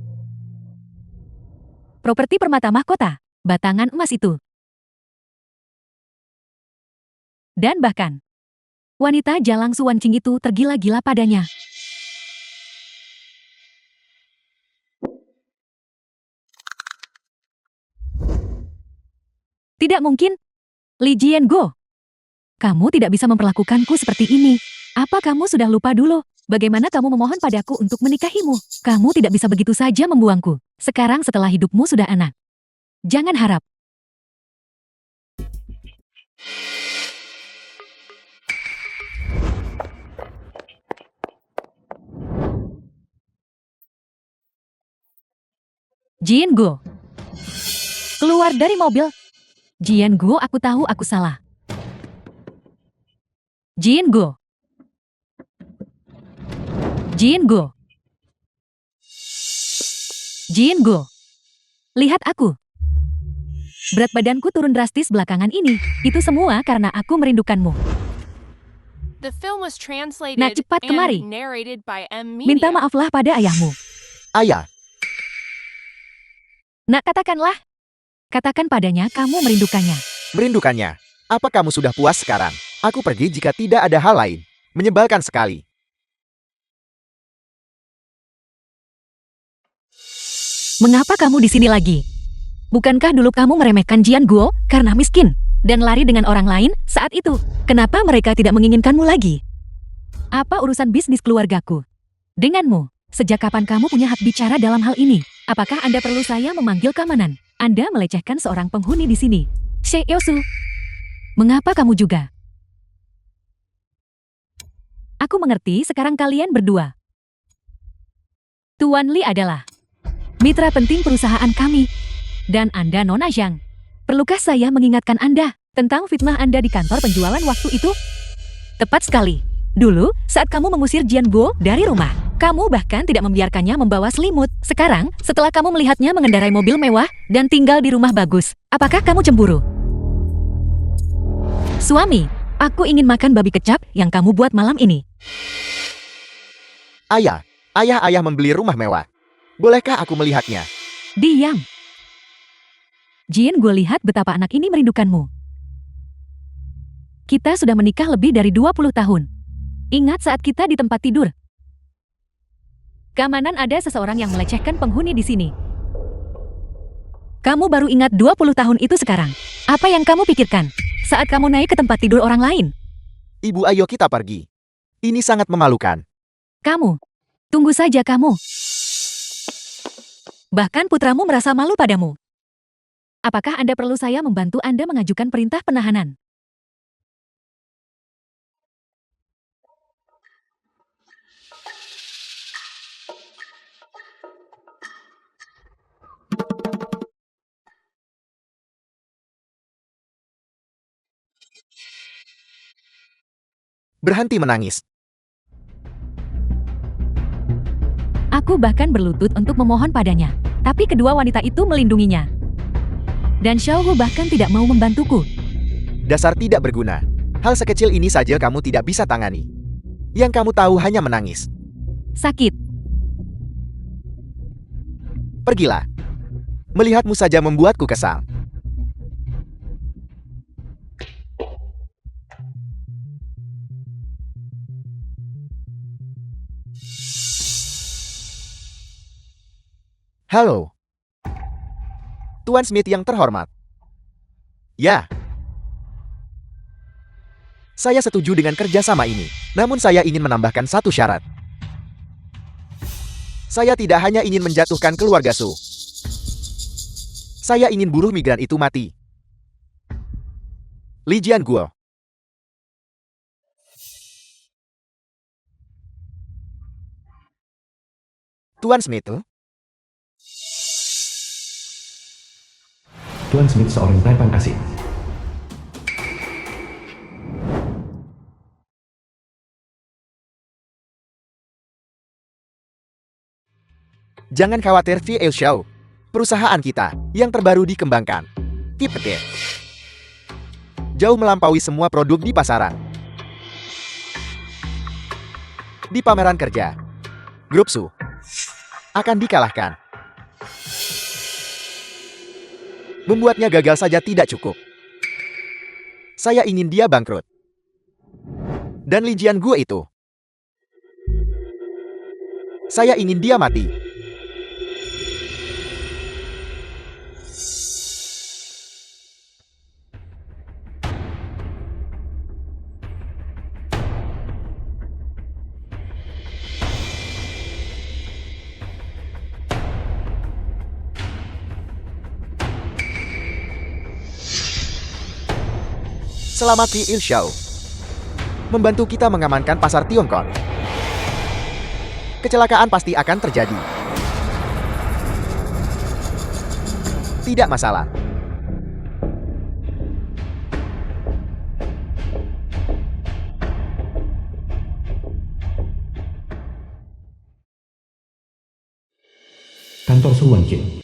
Properti permata mahkota, batangan emas itu. Dan bahkan, wanita Jalang Suwancing itu tergila-gila padanya. Tidak mungkin. Li Jianguo, kamu tidak bisa memperlakukanku seperti ini. Apa kamu sudah lupa dulu? Bagaimana kamu memohon padaku untuk menikahimu? Kamu tidak bisa begitu saja membuangku. Sekarang setelah hidupmu sudah enak. Jangan harap. Jianguo, keluar dari mobil. Jianguo, aku tahu aku salah. Jianguo. Jianguo. Jianguo. Lihat aku. Berat badanku turun drastis belakangan ini. Itu semua karena aku merindukanmu. The film was translated Nak, cepat kemari. and narrated by M. Minta Media. maaflah pada ayahmu. Ayah, Nak, katakanlah. Katakan padanya kamu merindukannya. merindukannya. Apa kamu sudah puas sekarang? Aku pergi jika tidak ada hal lain. Menyebalkan sekali. Mengapa kamu di sini lagi? Bukankah dulu kamu meremehkan Jianguo karena miskin dan lari dengan orang lain saat itu? Kenapa mereka tidak menginginkanmu lagi? Apa urusan bisnis keluargaku? Denganmu, sejak kapan kamu punya hak bicara dalam hal ini? Apakah Anda perlu saya memanggil keamanan? Anda melecehkan seorang penghuni di sini. Sheikh Yosu, mengapa kamu juga? Aku mengerti sekarang kalian berdua. Tuan Li adalah mitra penting perusahaan kami. Dan Anda, Nona Zhang, perlukah saya mengingatkan Anda tentang fitnah Anda di kantor penjualan waktu itu? Tepat sekali. Dulu, saat kamu mengusir Jianguo dari rumah, kamu bahkan tidak membiarkannya membawa selimut. Sekarang, setelah kamu melihatnya mengendarai mobil mewah dan tinggal di rumah bagus, apakah kamu cemburu? Suami, aku ingin makan babi kecap yang kamu buat malam ini. Ayah, ayah membeli rumah mewah. Bolehkah aku melihatnya? Diam. Jin, gue lihat betapa anak ini merindukanmu. Kita sudah menikah lebih dari 20 tahun. Ingat saat kita di tempat tidur. Keamanan, ada seseorang yang melecehkan penghuni di sini. Kamu baru ingat 20 tahun itu sekarang. Apa yang kamu pikirkan saat kamu naik ke tempat tidur orang lain? Ibu, ayo kita pergi. Ini sangat memalukan. Kamu, tunggu saja kamu. Bahkan putramu merasa malu padamu. Apakah Anda perlu saya membantu Anda mengajukan perintah penahanan? Berhenti menangis. Aku bahkan berlutut untuk memohon padanya. Tapi kedua wanita itu melindunginya. Dan Xiaohu bahkan tidak mau membantuku. Dasar tidak berguna. Hal sekecil ini saja kamu tidak bisa tangani. Yang kamu tahu hanya menangis. Sakit. Pergilah. Melihatmu saja membuatku kesal. Halo. Tuan Smith yang terhormat. Ya. Saya setuju dengan kerjasama ini. Namun saya ingin menambahkan satu syarat. Saya tidak hanya ingin menjatuhkan keluarga Su. Saya ingin buruh migran itu mati. Li Jianguo. Tuan Smith, Tuan Smith seorang taipan asing. jangan khawatir VL Show. Perusahaan kita yang terbaru dikembangkan. Tip petir. Jauh melampaui semua produk di pasaran. Di pameran kerja, Grup Su akan dikalahkan. Membuatnya gagal saja tidak cukup. Saya ingin dia bangkrut. Dan Lijian Guo itu. Saya ingin dia mati. Selamat Pi Il Xiao. Membantu kita mengamankan pasar Tiongkok. Kecelakaan pasti akan terjadi. Tidak masalah. Kantor Su Wanqing.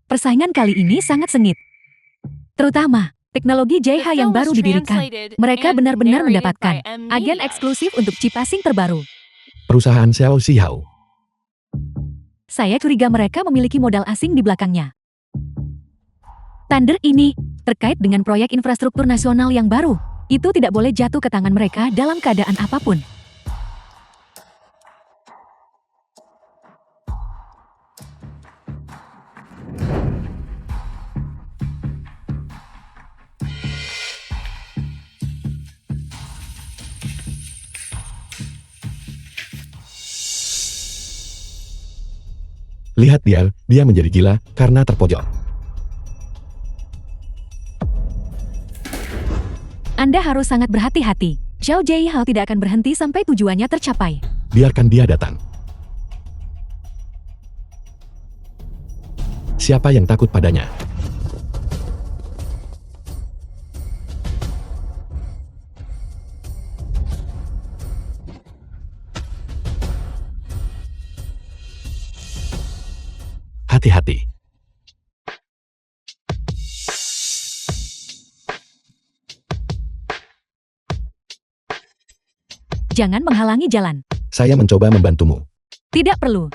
Persaingan kali ini sangat sengit. Terutama, teknologi JH yang baru didirikan. Mereka benar-benar mendapatkan agen eksklusif untuk chip asing terbaru. Perusahaan Xiao Xihao. Saya curiga mereka memiliki modal asing di belakangnya. Thunder ini, terkait dengan proyek infrastruktur nasional yang baru, itu tidak boleh jatuh ke tangan mereka dalam keadaan apapun. Lihat dia menjadi gila karena terpojok. Anda harus sangat berhati-hati. Xiao Jiehao tidak akan berhenti sampai tujuannya tercapai. Biarkan dia datang. Siapa yang takut padanya? Hati-hati. Jangan menghalangi jalan. Saya mencoba membantumu. Tidak perlu.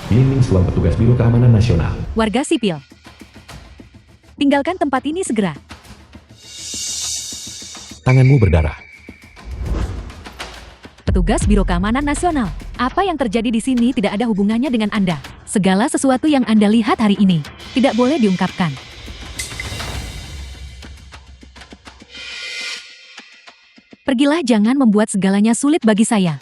Miming Suang, petugas Biro Keamanan Nasional. Warga sipil, tinggalkan tempat ini segera. Tanganmu berdarah. Petugas Biro Keamanan Nasional, apa yang terjadi di sini tidak ada hubungannya dengan Anda. Segala sesuatu yang Anda lihat hari ini tidak boleh diungkapkan. Pergilah, jangan membuat segalanya sulit bagi saya.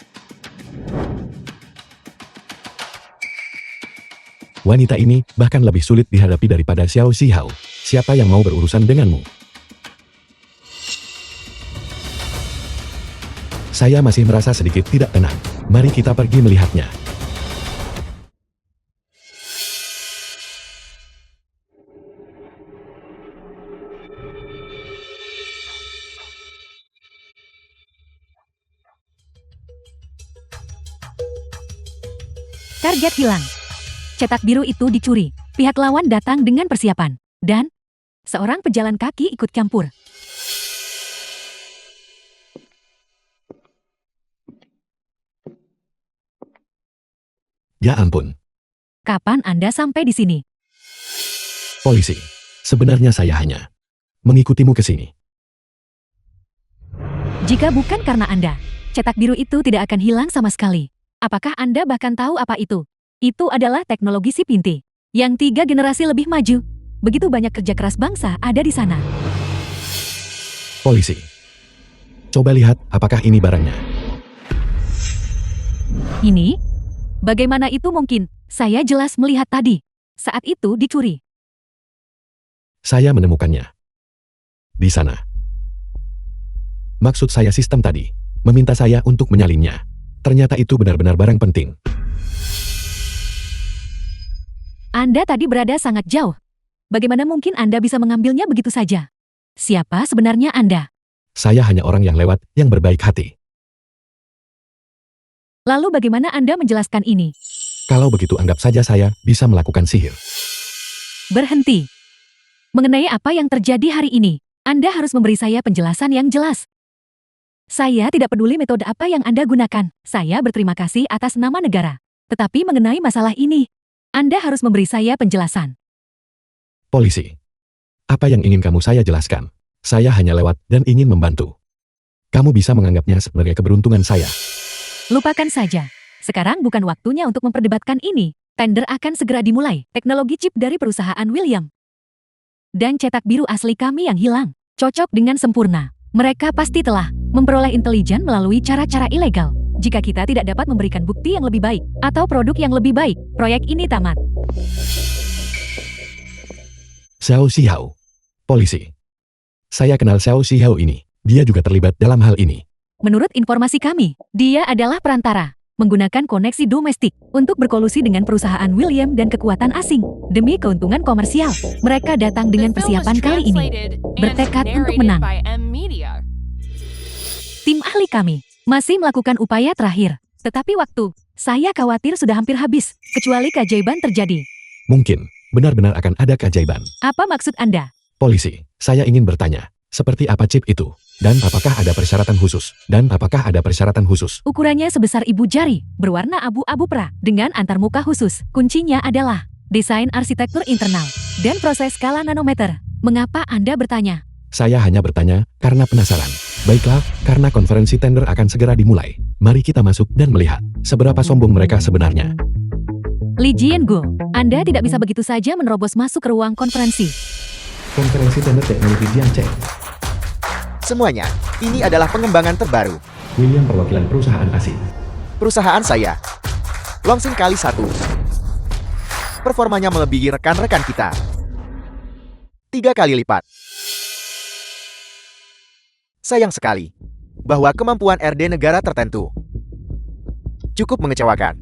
Wanita ini bahkan lebih sulit dihadapi daripada Xiao Xihao. Siapa yang mau berurusan denganmu? Saya masih merasa sedikit tidak tenang. Mari kita pergi melihatnya. Target hilang. Cetak biru itu dicuri. Pihak lawan datang dengan persiapan. Dan seorang pejalan kaki ikut campur. Ya ampun. Kapan Anda sampai di sini? Polisi. Sebenarnya saya hanya mengikutimu ke sini. Jika bukan karena Anda, cetak biru itu tidak akan hilang sama sekali. Apakah Anda bahkan tahu apa itu? Itu adalah teknologi SIP inti, yang 3 generasi lebih maju. Begitu banyak kerja keras bangsa ada di sana. Polisi. Coba lihat apakah ini barangnya. Ini? Bagaimana itu mungkin? Saya jelas melihat tadi. Saat itu dicuri. Saya menemukannya. Di sana. Maksud saya sistem tadi. Meminta saya untuk menyalinnya. Ternyata itu benar-benar barang penting. Anda tadi berada sangat jauh. Bagaimana mungkin Anda bisa mengambilnya begitu saja? Siapa sebenarnya Anda? Saya hanya orang yang lewat, yang berbaik hati. Lalu bagaimana Anda menjelaskan ini? Kalau begitu anggap saja saya bisa melakukan sihir. Berhenti. Mengenai apa yang terjadi hari ini, Anda harus memberi saya penjelasan yang jelas. Saya tidak peduli metode apa yang Anda gunakan. Saya berterima kasih atas nama negara. Tetapi mengenai masalah ini, Anda harus memberi saya penjelasan. Polisi. Apa yang ingin kamu saya jelaskan? Saya hanya lewat dan ingin membantu. Kamu bisa menganggapnya sebagai keberuntungan saya. Lupakan saja. Sekarang bukan waktunya untuk memperdebatkan ini. Tender akan segera dimulai. Teknologi chip dari perusahaan William dan cetak biru asli kami yang hilang cocok dengan sempurna. Mereka pasti telah memperoleh intelijen melalui cara-cara ilegal. Jika kita tidak dapat memberikan bukti yang lebih baik atau produk yang lebih baik, proyek ini tamat. Xiao Xihao. Polisi. Saya kenal Xiao Xihao ini. Dia juga terlibat dalam hal ini. Menurut informasi kami, dia adalah perantara, menggunakan koneksi domestik untuk berkolusi dengan perusahaan William dan kekuatan asing. Demi keuntungan komersial, mereka datang dengan The film was persiapan kali ini. translated and Bertekad untuk narrated menang. by M Media. Tim ahli kami masih melakukan upaya terakhir. Tetapi waktu, saya khawatir sudah hampir habis, kecuali keajaiban terjadi. Mungkin, benar-benar akan ada keajaiban. Apa maksud Anda? Polisi, saya ingin bertanya, seperti apa chip itu? Dan apakah ada persyaratan khusus? Ukurannya sebesar ibu jari, berwarna abu-abu perak, dengan antarmuka khusus. Kuncinya adalah desain arsitektur internal dan proses skala nanometer. Mengapa Anda bertanya? Saya hanya bertanya, karena penasaran. Baiklah, karena konferensi tender akan segera dimulai. Mari kita masuk dan melihat, seberapa sombong mereka sebenarnya. Li Jianguo, Anda tidak bisa begitu saja menerobos masuk ke ruang konferensi. Konferensi tender teknologi Jiangche. Semuanya, ini adalah pengembangan terbaru. William perwakilan perusahaan asing. Perusahaan saya. Longsing kali 1. Performanya melebihi rekan-rekan kita. 3 kali lipat. Sayang sekali, bahwa kemampuan RD negara tertentu cukup mengecewakan.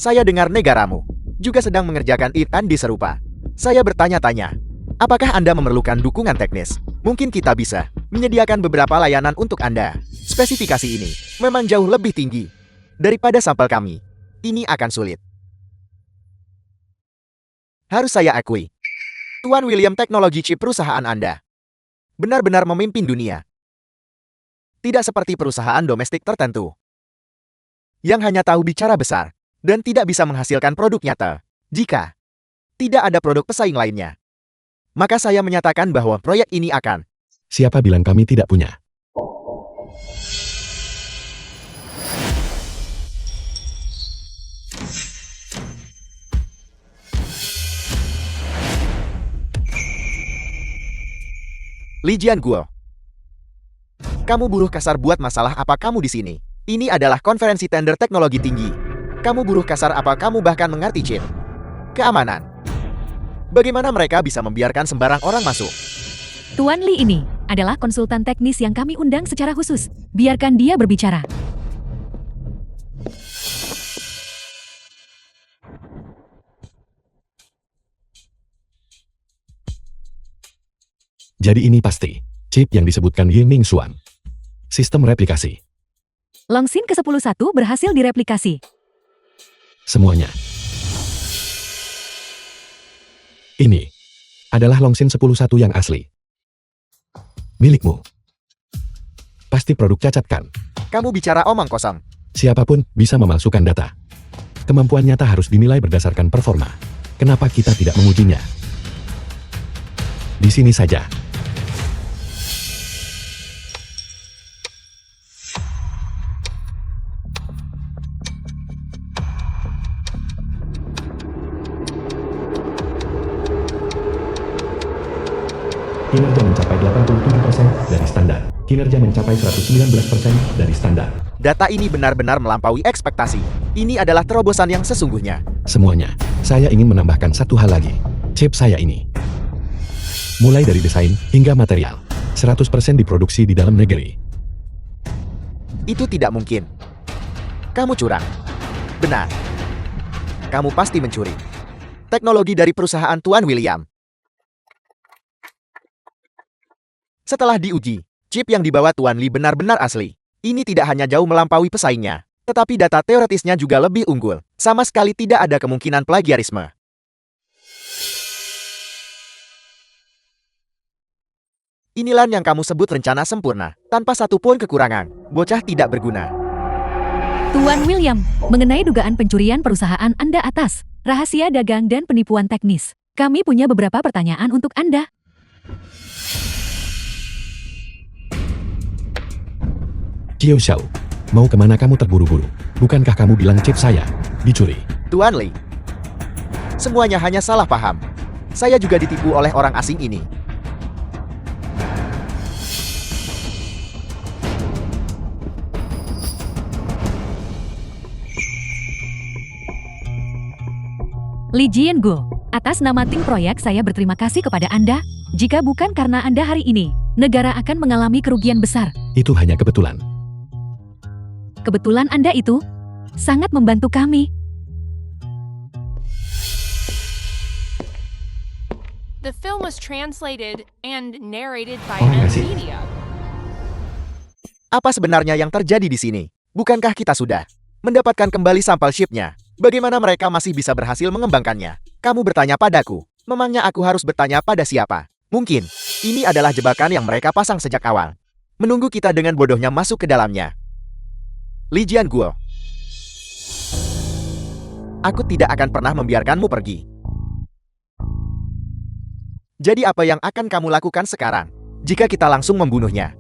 Saya dengar negaramu juga sedang mengerjakan ide serupa. Saya bertanya-tanya, apakah Anda memerlukan dukungan teknis? Mungkin kita bisa menyediakan beberapa layanan untuk Anda. Spesifikasi ini memang jauh lebih tinggi daripada sampel kami. Ini akan sulit. Harus saya akui, Tuan William teknologi chip perusahaan Anda benar-benar memimpin dunia. Tidak seperti perusahaan domestik tertentu yang hanya tahu bicara besar dan tidak bisa menghasilkan produk nyata. Jika tidak ada produk pesaing lainnya, maka saya menyatakan bahwa proyek ini akan. Siapa bilang kami tidak punya? Li Jianguo, kamu buruh kasar buat masalah apa kamu di sini? Ini adalah konferensi tender teknologi tinggi. Kamu buruh kasar apa kamu bahkan mengerti chip keamanan? Bagaimana mereka bisa membiarkan sembarang orang masuk? Tuan Li ini adalah konsultan teknis yang kami undang secara khusus. Biarkan dia berbicara. Jadi ini pasti, chip yang disebutkan Yingning Xuan. Sistem replikasi. Longsin ke-11 berhasil direplikasi. Semuanya. Ini adalah Longsin 11 yang asli. Milikmu. Pasti produk cacat kan? Kamu bicara omong kosong. Siapapun bisa memalsukan data. Kemampuan nyata harus dinilai berdasarkan performa. Kenapa kita tidak mengujinya? Di sini saja. Kinerja mencapai 87% dari standar. Kinerja mencapai 119% dari standar. Data ini benar-benar melampaui ekspektasi. Ini adalah terobosan yang sesungguhnya. Semuanya, saya ingin menambahkan satu hal lagi. Chip saya ini. Mulai dari desain hingga material. 100% diproduksi di dalam negeri. Itu tidak mungkin. Kamu curang. Benar. Kamu pasti mencuri teknologi dari perusahaan Tuan William. Setelah diuji, chip yang dibawa Tuan Li benar-benar asli. Ini tidak hanya jauh melampaui pesaingnya, tetapi data teoretisnya juga lebih unggul. Sama sekali tidak ada kemungkinan plagiarisme. Inilah yang kamu sebut rencana sempurna, tanpa satu pun kekurangan. Bocah tidak berguna. Tuan William, mengenai dugaan pencurian perusahaan Anda atas rahasia dagang dan penipuan teknis, kami punya beberapa pertanyaan untuk Anda. Xiao Xiao, mau kemana kamu terburu-buru? Bukankah kamu bilang chip saya dicuri? Tuan Li, semuanya hanya salah paham. Saya juga ditipu oleh orang asing ini. Li Jianguo, atas nama tim proyek saya berterima kasih kepada Anda. Jika bukan karena Anda hari ini, negara akan mengalami kerugian besar. Itu hanya kebetulan. Kebetulan Anda itu sangat membantu kami. The film was translated and narrated by Oh, M kasih. Media. Apa sebenarnya yang terjadi di sini? Bukankah kita sudah mendapatkan kembali sampel chipnya? Bagaimana mereka masih bisa berhasil mengembangkannya? Kamu bertanya padaku. Memangnya aku harus bertanya pada siapa? Mungkin ini adalah jebakan yang mereka pasang sejak awal. Menunggu kita dengan bodohnya masuk ke dalamnya. Li Jianguo, aku tidak akan pernah membiarkanmu pergi. Jadi apa yang akan kamu lakukan sekarang jika kita langsung membunuhnya?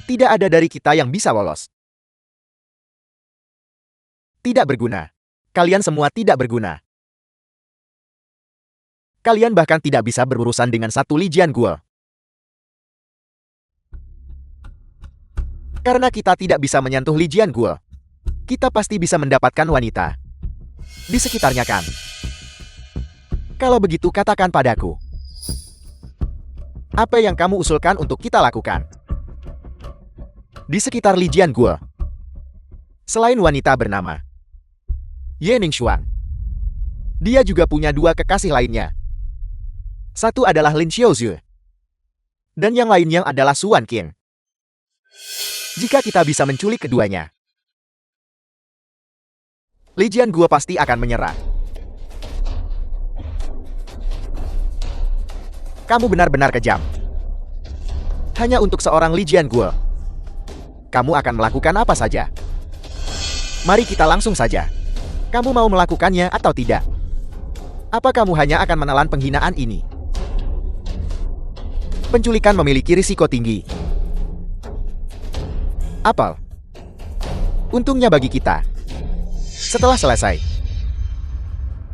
Tidak ada dari kita yang bisa lolos. Tidak berguna. Kalian semua tidak berguna. Kalian bahkan tidak bisa berurusan dengan satu Li Jianguo. Karena kita tidak bisa menyentuh Li Jianguo, kita pasti bisa mendapatkan wanita di sekitarnya, kan? Kalau begitu katakan padaku, apa yang kamu usulkan untuk kita lakukan di sekitar Li Jianguo? Selain wanita bernama Ye Ningxuan, dia juga punya dua kekasih lainnya. Satu adalah Lin Xiaozhu, dan yang lainnya adalah Suan Qing. Jika kita bisa menculik keduanya, Li Jianguo pasti akan menyerah. Kamu benar-benar kejam. Hanya untuk seorang Li Jianguo, kamu akan melakukan apa saja. Mari kita langsung saja. Kamu mau melakukannya atau tidak? Apa kamu hanya akan menelan penghinaan ini? Penculikan memiliki risiko tinggi. Apel. Untungnya bagi kita, setelah selesai,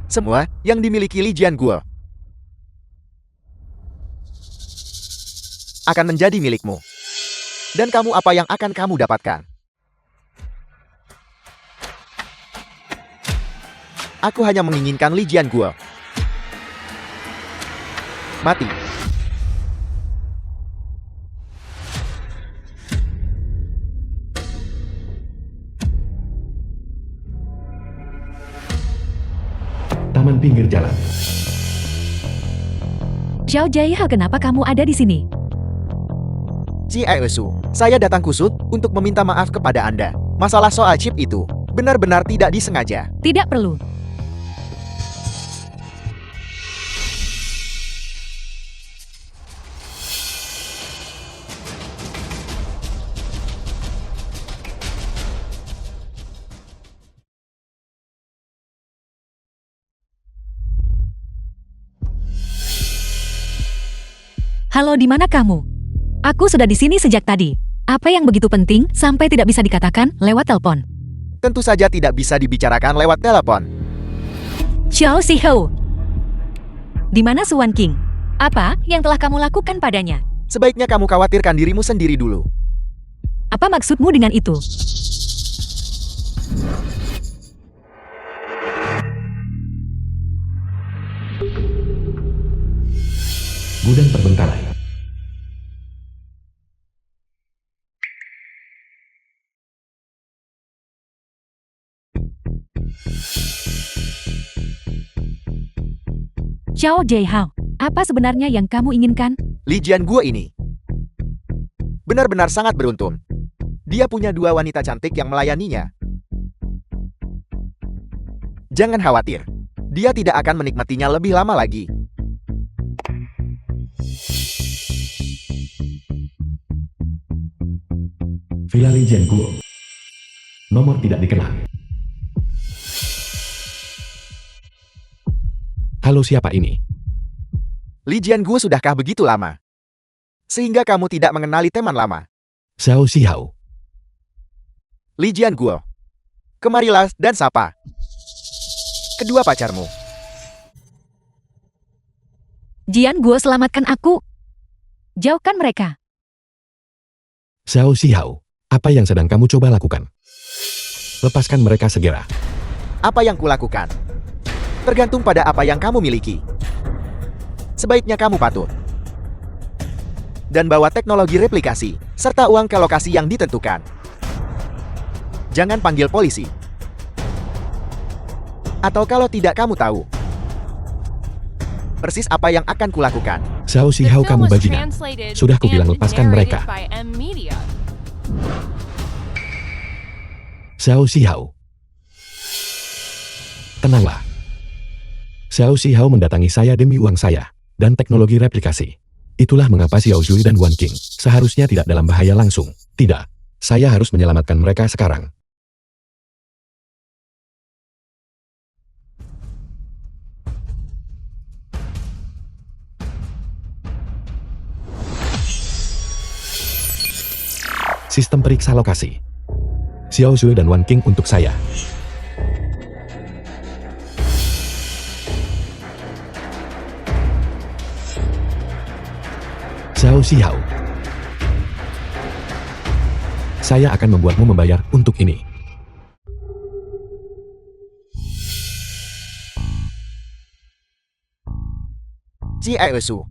semua yang dimiliki Li Jianguo akan menjadi milikmu. Dan kamu, apa yang akan kamu dapatkan? Aku hanya menginginkan Li Jianguo mati. Taman pinggir jalan. Xiao Jiahao, kenapa kamu ada di sini? Ci Aesu, saya datang khusus untuk meminta maaf kepada Anda. Masalah soal chip itu benar-benar tidak disengaja. Tidak perlu. Halo, di mana kamu? Aku sudah di sini sejak tadi. Apa yang begitu penting sampai tidak bisa dikatakan lewat telepon? Tentu saja tidak bisa dibicarakan lewat telepon. Xiao Zihou, di mana Suan Qing? Apa yang telah kamu lakukan padanya? Sebaiknya kamu khawatirkan dirimu sendiri dulu. Apa maksudmu dengan itu? Gudang terbengkalai. Xiao Jiahao, apa sebenarnya yang kamu inginkan? Li Jianguo ini benar-benar sangat beruntung. Dia punya 2 wanita cantik yang melayaninya. Jangan khawatir, dia tidak akan menikmatinya lebih lama lagi. Villa Li Jianguo. Nomor tidak dikenal. Halo, siapa ini? Li Jianguo sudahkah begitu lama? Sehingga kamu tidak mengenali teman lama. Xiao Xihao. Li Jianguo, kemarilah dan sapa kedua pacarmu. Jianguo, selamatkan aku. Jauhkan mereka. Xiao Xihao, apa yang sedang kamu coba lakukan? Lepaskan mereka segera. Apa yang kulakukan tergantung pada apa yang kamu miliki. Sebaiknya kamu patuh dan bawa teknologi replikasi serta uang ke lokasi yang ditentukan. Jangan panggil polisi. Atau kalau tidak, kamu tahu persis apa yang akan kulakukan. Xiao The Xihao, film kamu was bajingan. translated Sudah kubilang and lepaskan narrated mereka. by M Media. Xiao Xihao. Tenanglah. Xiao Xihao mendatangi saya demi uang saya dan teknologi replikasi. Itulah mengapa Xiao Zui dan Wan Qing seharusnya tidak dalam bahaya langsung. Tidak, saya harus menyelamatkan mereka sekarang. Sistem periksa lokasi. Xiao Zui dan Wan Qing untuk saya. Xiao Xihao. Saya akan membuatmu membayar untuk ini. Ji Aesu,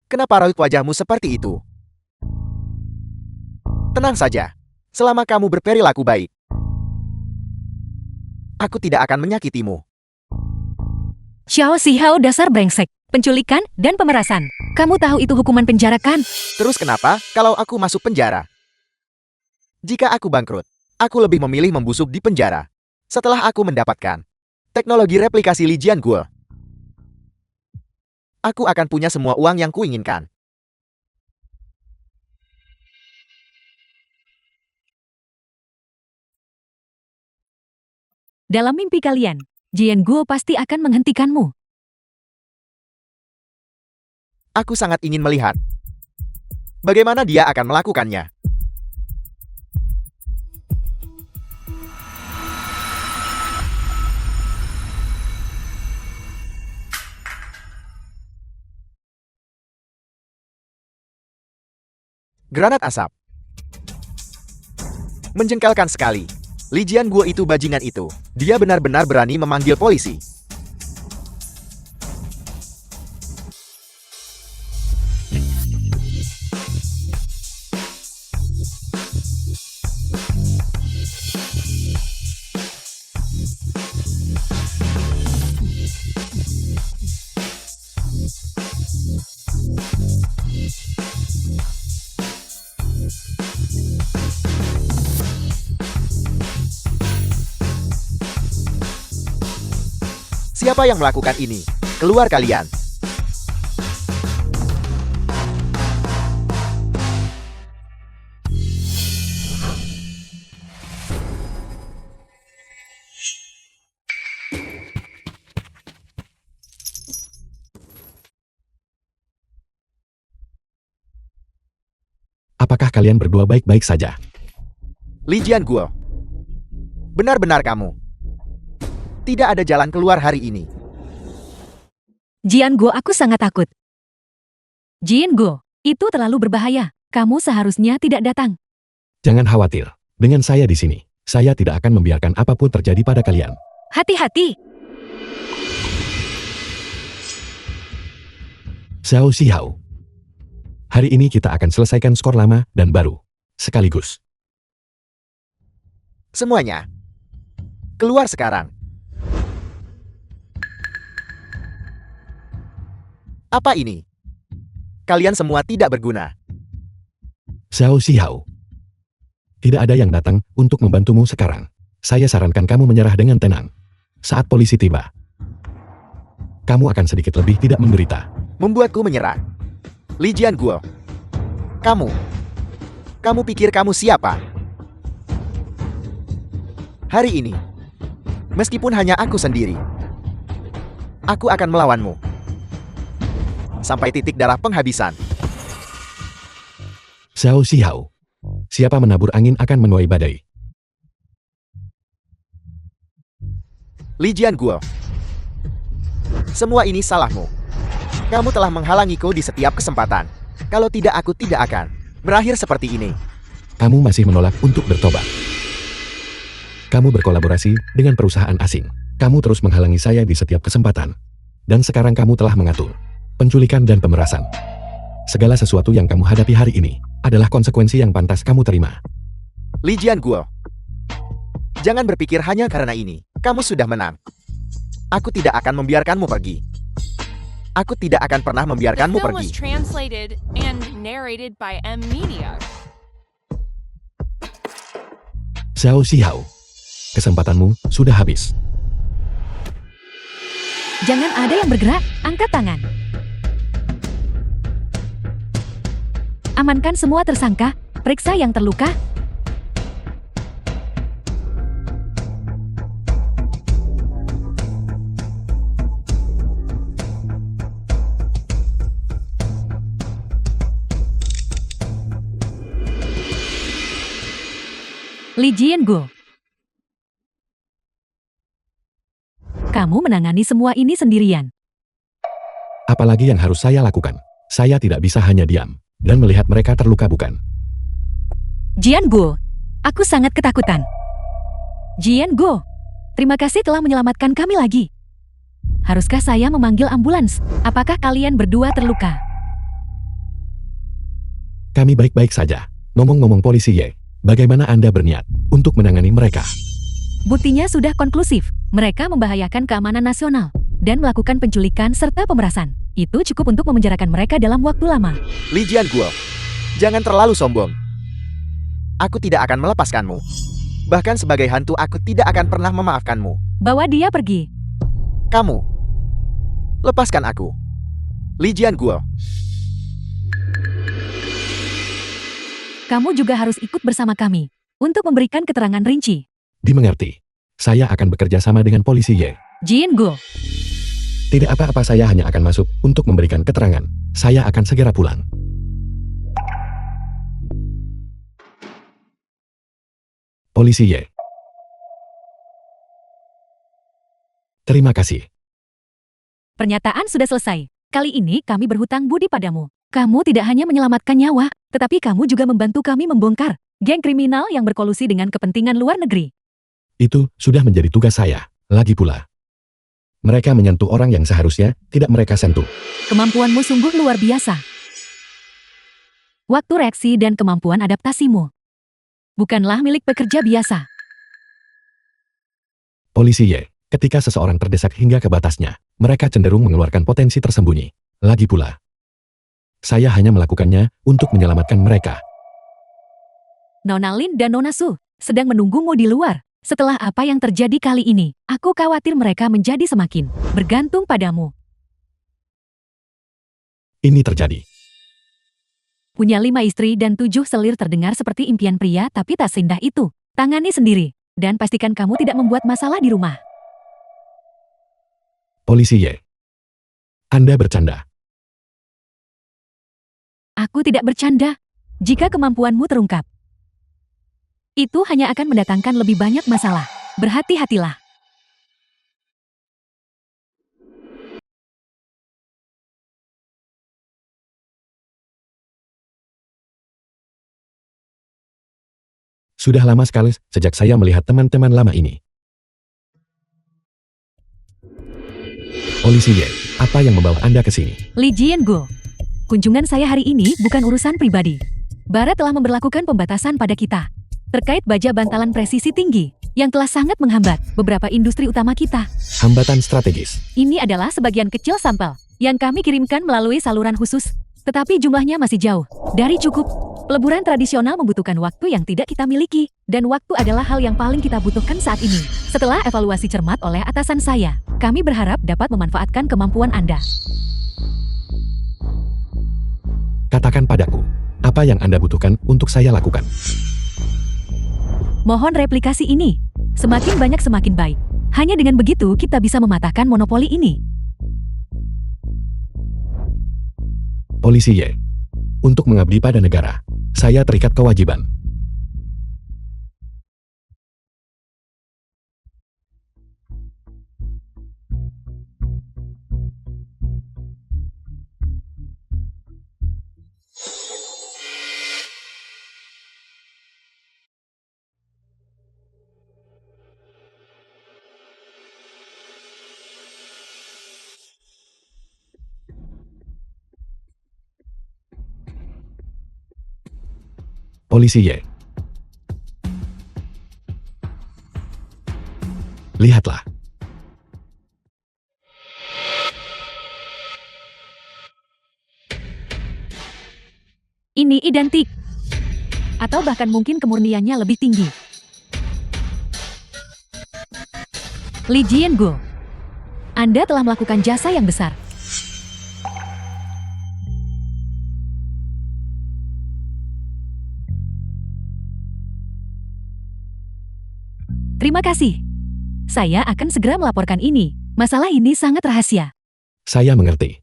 kenapa raut wajahmu seperti itu? Tenang saja, selama kamu berperilaku baik, aku tidak akan menyakitimu. Xiao Xihao, dasar brengsek, penculikan, dan pemerasan. Kamu tahu itu hukuman penjara kan? Terus kenapa kalau aku masuk penjara? Jika aku bangkrut, aku lebih memilih membusuk di penjara. Setelah aku mendapatkan teknologi replikasi Li Jianguo, aku akan punya semua uang yang kuinginkan. Dalam mimpi kalian, Jianguo pasti akan menghentikanmu. Aku sangat ingin melihat bagaimana dia akan melakukannya. Granat asap. Menjengkelkan sekali. Li Jianguo itu bajingan itu. Dia benar-benar berani memanggil polisi. Siapa yang melakukan ini? Keluar kalian! Apakah kalian berdua baik-baik saja? Li Jianguo, benar-benar kamu. Tidak ada jalan keluar hari ini. Jianguo, aku sangat takut. Jianguo, itu terlalu berbahaya. Kamu seharusnya tidak datang. Jangan khawatir. Dengan saya di sini, saya tidak akan membiarkan apapun terjadi pada kalian. Hati-hati. Xiao Xihao. Hari ini kita akan selesaikan skor lama dan baru. Sekaligus. Semuanya. Keluar sekarang. Apa ini? Kalian semua tidak berguna. Xiao Xiao. Tidak ada yang datang untuk membantumu sekarang. Saya sarankan kamu menyerah dengan tenang. Saat polisi tiba, kamu akan sedikit lebih tidak menderita. Membuatku menyerah. Li Jianguo. Kamu pikir kamu siapa? Hari ini, meskipun hanya aku sendiri, aku akan melawanmu. Sampai titik darah penghabisan. Xiao Xiao. Siapa menabur angin akan menuai badai. Li Jianguo. Semua ini salahmu. Kamu telah menghalangiku di setiap kesempatan. Kalau tidak, aku tidak akan berakhir seperti ini. Kamu masih menolak untuk bertobat. Kamu berkolaborasi dengan perusahaan asing. Kamu terus menghalangi saya di setiap kesempatan. Dan sekarang kamu telah mengatur penculikan dan pemerasan. Segala sesuatu yang kamu hadapi hari ini adalah konsekuensi yang pantas kamu terima. Li Jianguo. Jangan berpikir hanya karena ini kamu sudah menang. Aku tidak akan membiarkanmu pergi. Aku tidak akan pernah The membiarkanmu film pergi. was translated and narrated by M Media. Xiao Xiao. Kesempatanmu sudah habis. Jangan ada yang bergerak, angkat tangan. Amankan semua tersangka, periksa yang terluka. Li Jianguo. Kamu menangani semua ini sendirian. Apalagi yang harus saya lakukan? Saya tidak bisa hanya diam dan melihat mereka terluka, bukan? Jianguo, aku sangat ketakutan. Jianguo, terima kasih telah menyelamatkan kami lagi. Haruskah saya memanggil ambulans? Apakah kalian berdua terluka? Kami baik-baik saja. Ngomong-ngomong polisi Ye, bagaimana Anda berniat untuk menangani mereka? Buktinya sudah konklusif. Mereka membahayakan keamanan nasional dan melakukan penculikan serta pemerasan. Itu cukup untuk memenjarakan mereka dalam waktu lama. Li Jianguo. Jangan terlalu sombong. Aku tidak akan melepaskanmu. Bahkan sebagai hantu, aku tidak akan pernah memaafkanmu. Bawa dia pergi. Kamu. Lepaskan aku. Li Jianguo. Kamu juga harus ikut bersama kami untuk memberikan keterangan rinci. Dimengerti. Saya akan bekerja sama dengan polisi Ye. Jianguo, Tidak apa-apa, saya hanya akan masuk untuk memberikan keterangan. Saya akan segera pulang. Polisi Ye. Terima kasih. pernyataan sudah selesai. Kali ini kami berhutang budi padamu. Kamu tidak hanya menyelamatkan nyawa, tetapi kamu juga membantu kami membongkar geng kriminal yang berkolusi dengan kepentingan luar negeri. Itu sudah menjadi tugas saya. Lagi pula, mereka menyentuh orang yang seharusnya tidak mereka sentuh. Kemampuanmu sungguh luar biasa. Waktu reaksi dan kemampuan adaptasimu bukanlah milik pekerja biasa. Polisi Ye, ketika seseorang terdesak hingga ke batasnya, mereka cenderung mengeluarkan potensi tersembunyi. Lagi pula, saya hanya melakukannya untuk menyelamatkan mereka. Nona Lin dan Nona Su sedang menunggumu di luar. Setelah apa yang terjadi kali ini, aku khawatir mereka menjadi semakin bergantung padamu. Ini terjadi. Punya 5 istri dan 7 selir terdengar seperti impian pria, tapi tak seindah itu. Tangani sendiri, dan pastikan kamu tidak membuat masalah di rumah. Polisi Ye, Anda bercanda. Aku tidak bercanda. Jika kemampuanmu terungkap, itu hanya akan mendatangkan lebih banyak masalah. Berhati-hatilah. Sudah lama sekali sejak saya melihat teman-teman lama ini. Polisi Ye, apa yang membawa Anda ke sini? Li Jianguo, kunjungan saya hari ini bukan urusan pribadi. Barat telah memberlakukan pembatasan pada kita terkait baja bantalan presisi tinggi. yang telah sangat menghambat beberapa industri utama kita. Hambatan strategis. Ini adalah sebagian kecil sampel yang kami kirimkan melalui saluran khusus, tetapi jumlahnya masih jauh dari cukup. Peleburan tradisional membutuhkan waktu yang tidak kita miliki, dan waktu adalah hal yang paling kita butuhkan saat ini. Setelah evaluasi cermat oleh atasan saya, kami berharap dapat memanfaatkan kemampuan Anda. Katakan padaku, apa yang Anda butuhkan untuk saya lakukan? Mohon replikasi ini. Semakin banyak semakin baik. Hanya dengan begitu kita bisa mematahkan monopoli ini. Polisi Y. Untuk mengabdi pada negara, saya terikat kewajiban. Polisi Y. Lihatlah. Ini identik. Atau bahkan mungkin kemurniannya lebih tinggi. Li Jianguo, Anda telah melakukan jasa yang besar. Terima kasih. Saya akan segera melaporkan ini. Masalah ini sangat rahasia. Saya mengerti.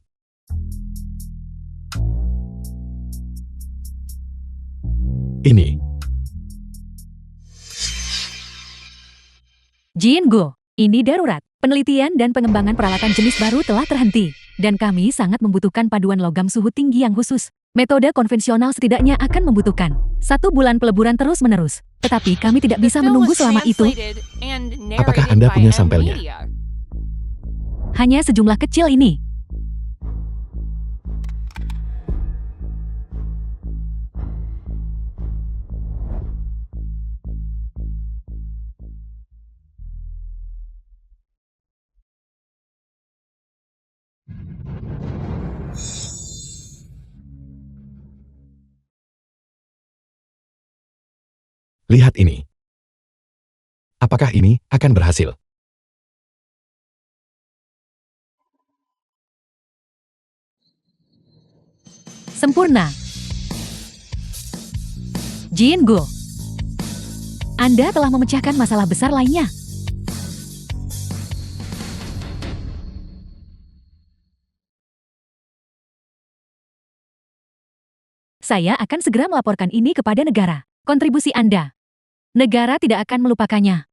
Ini. Jianguo, ini darurat. Penelitian dan pengembangan peralatan jenis baru telah terhenti, dan kami sangat membutuhkan paduan logam suhu tinggi yang khusus. Metode konvensional setidaknya akan membutuhkan 1 bulan peleburan terus-menerus. Tetapi kami tidak bisa menunggu selama itu. Apakah Anda punya sampelnya? Hanya sejumlah kecil ini. Lihat ini. Apakah ini akan berhasil? Sempurna. Jianguo, Anda telah memecahkan masalah besar lainnya. Saya akan segera melaporkan ini kepada negara. Kontribusi Anda. Negara tidak akan melupakannya.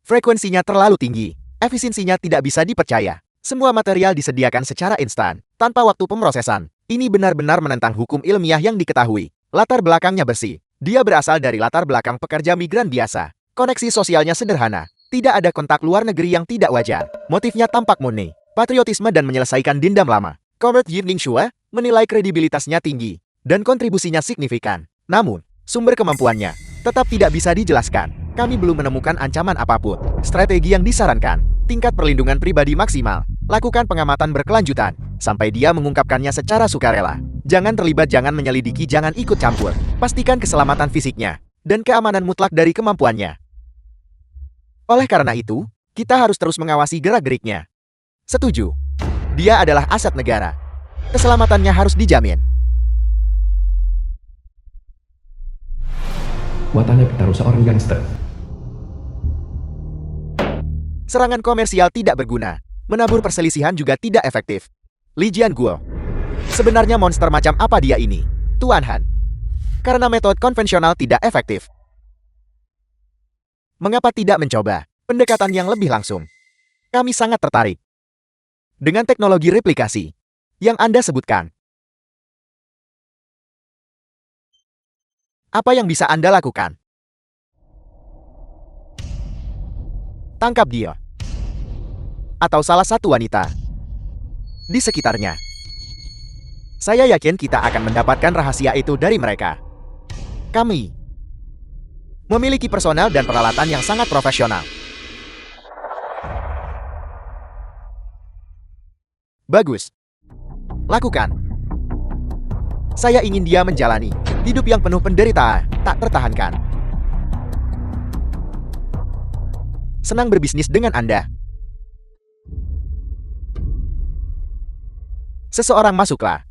Frekuensinya terlalu tinggi. Efisiensinya tidak bisa dipercaya. Semua material disediakan secara instan, tanpa waktu pemrosesan. Ini benar-benar menentang hukum ilmiah yang diketahui. Latar belakangnya bersih. Dia berasal dari latar belakang pekerja migran biasa. Koneksi sosialnya sederhana. Tidak ada kontak luar negeri yang tidak wajar. Motifnya tampak murni, patriotisme dan menyelesaikan dendam lama. Comrade Yingling Shua menilai kredibilitasnya tinggi dan kontribusinya signifikan. Namun, sumber kemampuannya tetap tidak bisa dijelaskan. Kami belum menemukan ancaman apapun. Strategi yang disarankan, tingkat perlindungan pribadi maksimal. Lakukan pengamatan berkelanjutan sampai dia mengungkapkannya secara sukarela. Jangan terlibat, jangan menyelidiki, jangan ikut campur. Pastikan keselamatan fisiknya dan keamanan mutlak dari kemampuannya. Oleh karena itu, kita harus terus mengawasi gerak-geriknya. Setuju. Dia adalah aset negara. Keselamatannya harus dijamin. Watanabe Kitaru seorang gangster. Serangan komersial tidak berguna. Menabur perselisihan juga tidak efektif. Li Jianguo. Sebenarnya monster macam apa dia ini, Tuan Han? Karena metode konvensional tidak efektif. Mengapa tidak mencoba pendekatan yang lebih langsung? Kami sangat tertarik dengan teknologi replikasi yang Anda sebutkan. Apa yang bisa Anda lakukan? Tangkap dia. Atau salah satu wanita. di sekitarnya. Saya yakin kita akan mendapatkan rahasia itu dari mereka. Kami memiliki personel dan peralatan yang sangat profesional. Bagus. Lakukan. Saya ingin dia menjalani hidup yang penuh penderitaan, tak tertahankan. Senang berbisnis dengan Anda. Seseorang masuklah.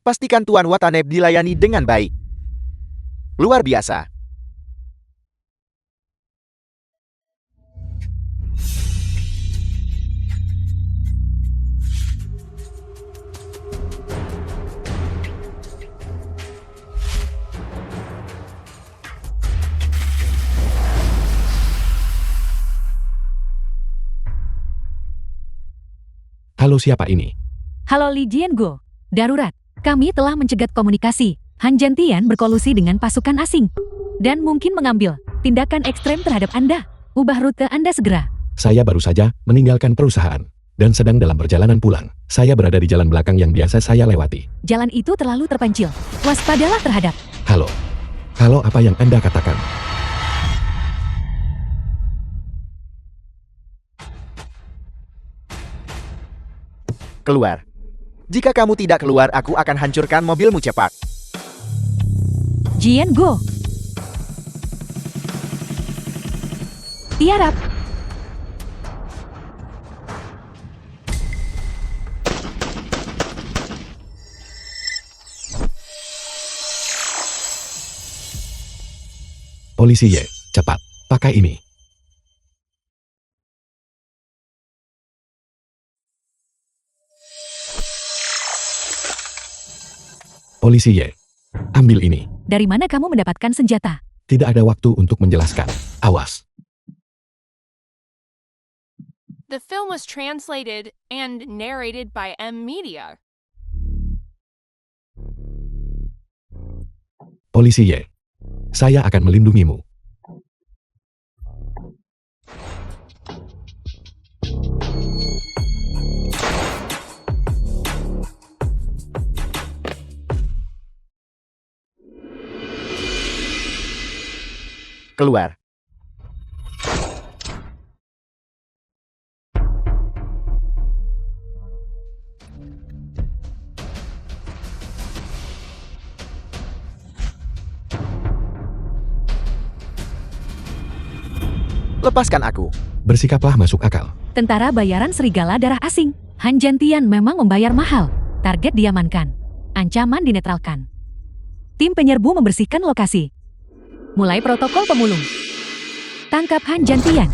Pastikan Tuan Watanabe dilayani dengan baik. Luar biasa. Halo, siapa ini? Halo Li Jianguo. Darurat. Kami telah mencegat komunikasi. Han Zhentian berkolusi dengan pasukan asing. Dan mungkin mengambil tindakan ekstrem terhadap Anda. Ubah rute Anda segera. Saya baru saja meninggalkan perusahaan dan sedang dalam perjalanan pulang. Saya berada di jalan belakang yang biasa saya lewati. Jalan itu terlalu terpencil. Waspadalah terhadap. Halo. Halo, apa yang Anda katakan? Keluar. Jika kamu tidak keluar, aku akan hancurkan mobilmu cepat. Jianguo. Tiarap. Polisi Ye, cepat, pakai ini. Polisi Ye, ambil ini. Dari mana kamu mendapatkan senjata? Tidak ada waktu untuk menjelaskan. Awas. The film was translated and narrated by M Media. Polisi Ye, saya akan melindungimu. Keluar. Lepaskan aku. Bersikaplah masuk akal. Tentara bayaran serigala darah asing. Han Zhentian memang membayar mahal. Target diamankan. Ancaman dinetralkan. Tim penyerbu membersihkan lokasi. Mulai protokol pemulung. Tangkap Han Zhentian.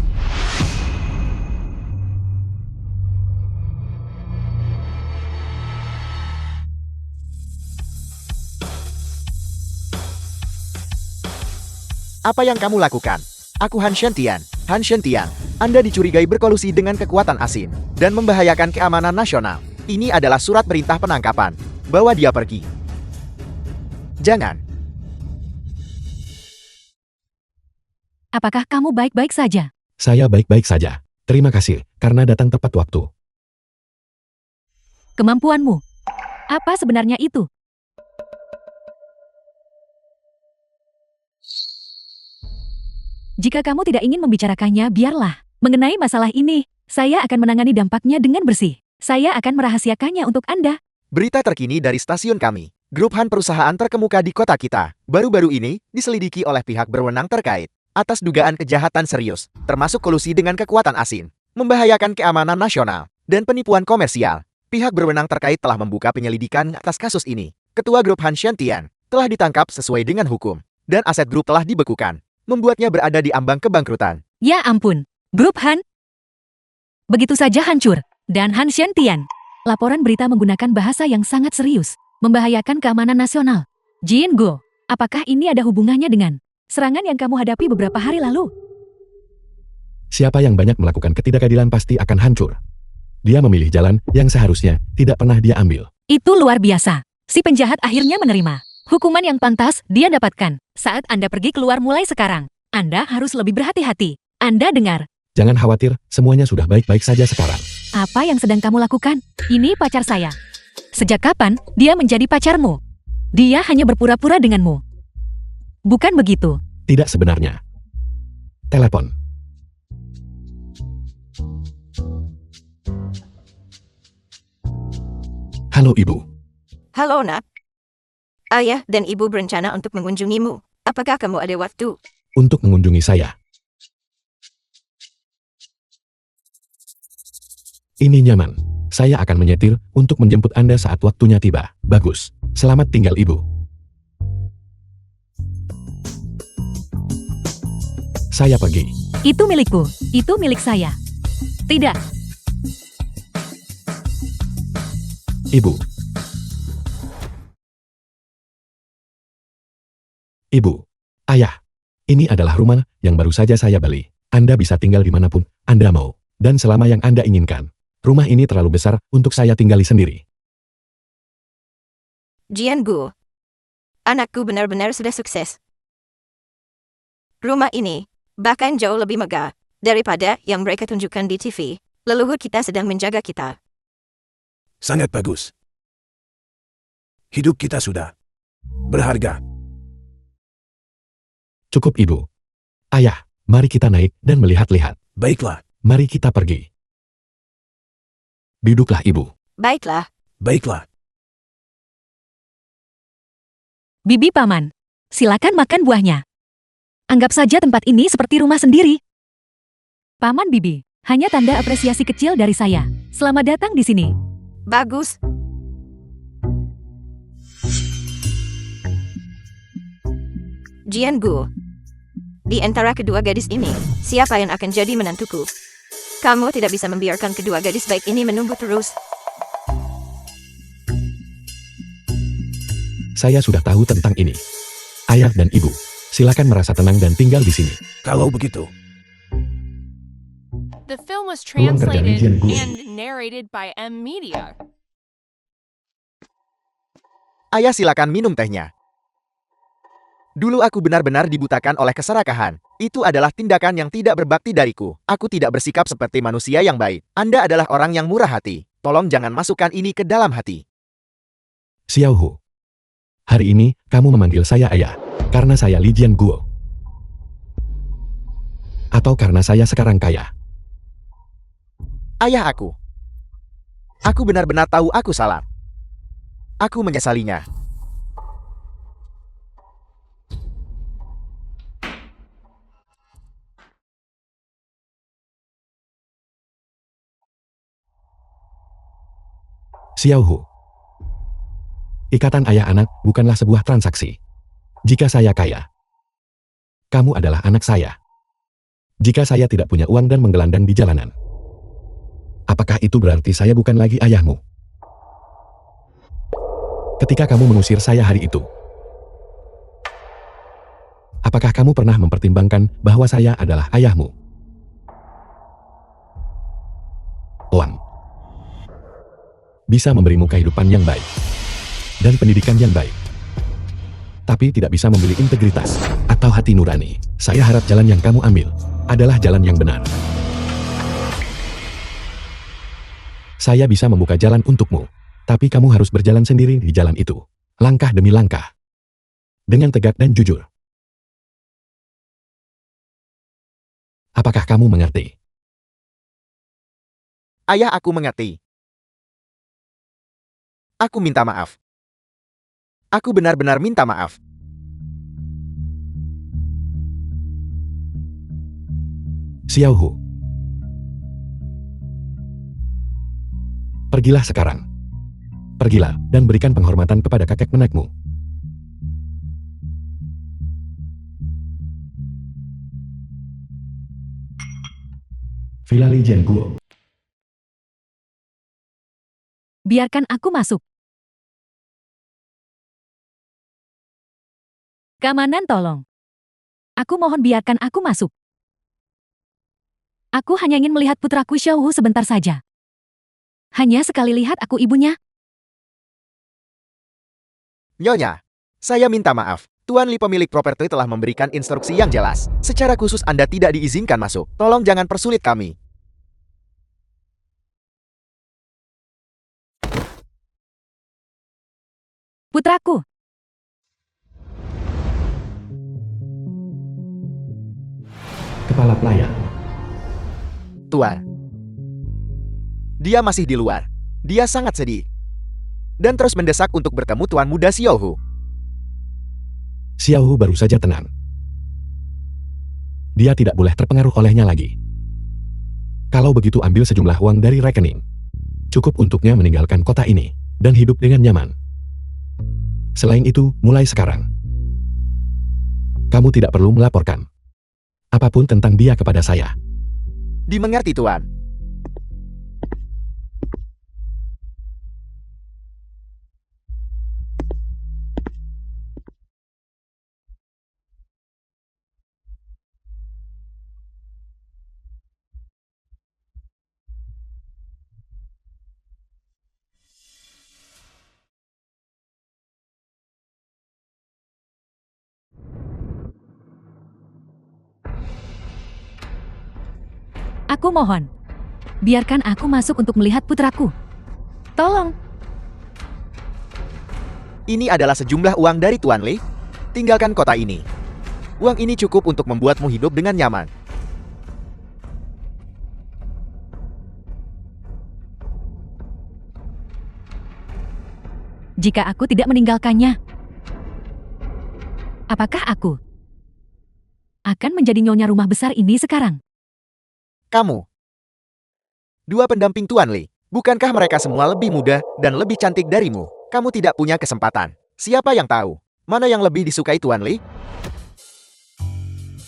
Apa yang kamu lakukan? Aku Han Zhentian. Han Zhentian, Anda dicurigai berkolusi dengan kekuatan asing dan membahayakan keamanan nasional. Ini adalah surat perintah penangkapan. Bawa dia pergi. Jangan. Apakah kamu baik-baik saja? Saya baik-baik saja. Terima kasih, karena datang tepat waktu. Kemampuanmu. Apa sebenarnya itu? Jika kamu tidak ingin membicarakannya, biarlah. Mengenai masalah ini, saya akan menangani dampaknya dengan bersih. Saya akan merahasiakannya untuk Anda. Berita terkini dari stasiun kami. Grup Han perusahaan terkemuka di kota kita. Baru-baru ini diselidiki oleh pihak berwenang terkait atas dugaan kejahatan serius, termasuk kolusi dengan kekuatan asing, membahayakan keamanan nasional, dan penipuan komersial. Pihak berwenang terkait telah membuka penyelidikan atas kasus ini. Ketua grup Han Zhentian telah ditangkap sesuai dengan hukum, dan aset grup telah dibekukan, membuatnya berada di ambang kebangkrutan. Ya ampun, grup Han begitu saja hancur. Dan Han Zhentian. Laporan berita menggunakan bahasa yang sangat serius, membahayakan keamanan nasional. Jianguo, apakah ini ada hubungannya dengan serangan yang kamu hadapi beberapa hari lalu? Siapa yang banyak melakukan ketidakadilan pasti akan hancur. Dia memilih jalan yang seharusnya tidak pernah dia ambil. Itu luar biasa. Si penjahat akhirnya menerima hukuman yang pantas dia dapatkan. Saat Anda pergi keluar mulai sekarang, Anda harus lebih berhati-hati. Anda dengar, Jangan khawatir, semuanya sudah baik-baik saja sekarang. Apa yang sedang kamu lakukan? Ini pacar saya. Sejak kapan dia menjadi pacarmu? Dia hanya berpura-pura denganmu. Bukan begitu? Tidak sebenarnya. Telepon. Halo Ibu. Halo nak. Ayah dan ibu berencana untuk mengunjungimu. Apakah kamu ada waktu? Untuk mengunjungi saya. Ini nyaman. Saya akan menyetir untuk menjemput Anda saat waktunya tiba. Bagus. Selamat tinggal Ibu. Saya pergi. Itu milikku. Itu milik saya. Tidak. Ibu. Ibu. Ayah. Ini adalah rumah yang baru saja saya beli. Anda bisa tinggal dimanapun Anda mau. Dan selama yang Anda inginkan. Rumah ini terlalu besar untuk saya tinggali sendiri. Jian Gu. Anakku benar-benar sudah sukses. Rumah ini bahkan jauh lebih megah daripada yang mereka tunjukkan di TV. Leluhur kita sedang menjaga kita. Sangat bagus. Hidup kita sudah berharga. Cukup Ibu. Ayah, mari kita naik dan melihat-lihat. Baiklah, Mari kita pergi. Duduklah Ibu. Baiklah. baiklah. Bibi Paman, silakan makan buahnya. Anggap saja tempat ini seperti rumah sendiri. Paman Bibi, hanya tanda apresiasi kecil dari saya. Selamat datang di sini. Bagus. Jian Gu. Di antara kedua gadis ini, siapa yang akan jadi menantuku? Kamu tidak bisa membiarkan kedua gadis baik ini menunggu terus. Saya sudah tahu tentang ini. Ayah dan Ibu, silakan merasa tenang dan tinggal di sini. Kalau begitu, The film was Ruang kerja translated Lijian Gu. and narrated by M Media. Ayah silakan minum tehnya. Dulu aku benar-benar dibutakan oleh keserakahan. Itu adalah tindakan yang tidak berbakti dariku. Aku tidak bersikap seperti manusia yang baik. Anda adalah orang yang murah hati. Tolong jangan masukkan ini ke dalam hati. Xiao Hu. Hari ini, kamu memanggil saya ayah. Karena saya Lijian Guo. Atau karena saya sekarang kaya. Ayah aku. Aku benar-benar tahu aku salah. Aku menyesalinya. Xiao Hu. Ikatan ayah anak bukanlah sebuah transaksi. Jika saya kaya, kamu adalah anak saya. Jika saya tidak punya uang dan menggelandang di jalanan, apakah itu berarti saya bukan lagi ayahmu? Ketika kamu mengusir saya hari itu, apakah kamu pernah mempertimbangkan bahwa saya adalah ayahmu? Uang bisa memberimu kehidupan yang baik dan pendidikan yang baik, tapi tidak bisa membeli integritas atau hati nurani. Saya harap jalan yang kamu ambil adalah jalan yang benar. Saya bisa membuka jalan untukmu, tapi kamu harus berjalan sendiri di jalan itu, langkah demi langkah, dengan tegak dan jujur. Apakah kamu mengerti? Ayah aku mengerti. Aku minta maaf. Aku benar-benar minta maaf. Xiao Hu. Pergilah sekarang. Pergilah dan berikan penghormatan kepada kakek nenekmu. Villa Lijian Guo. Biarkan aku masuk. Keamanan tolong. Aku mohon biarkan aku masuk. Aku hanya ingin melihat putraku Xiao Hu sebentar saja. Hanya sekali lihat aku ibunya. Nyonya, saya minta maaf, Tuan Li pemilik properti telah memberikan instruksi yang jelas. Secara khusus Anda tidak diizinkan masuk. Tolong jangan persulit kami. Putraku, Kepala pelayan. Tuan. Dia masih di luar. Dia sangat sedih. Dan terus mendesak untuk bertemu Tuan Muda Xiaohu. Xiaohu baru saja tenang. Dia tidak boleh terpengaruh olehnya lagi. Kalau begitu ambil sejumlah uang dari rekening. Cukup untuknya meninggalkan kota ini dan hidup dengan nyaman. Selain itu, mulai sekarang, kamu tidak perlu melaporkan apapun tentang dia kepada saya. Dimengerti, Tuan. aku mohon. Biarkan aku masuk untuk melihat putraku. Tolong. Ini adalah sejumlah uang dari Tuan Li. Tinggalkan kota ini. Uang ini cukup untuk membuatmu hidup dengan nyaman. Jika aku tidak meninggalkannya, apakah aku akan menjadi nyonya rumah besar ini sekarang? Kamu. Dua pendamping Tuan Li. Bukankah mereka semua lebih muda dan lebih cantik darimu? Kamu tidak punya kesempatan. Siapa yang tahu? Mana yang lebih disukai Tuan Li?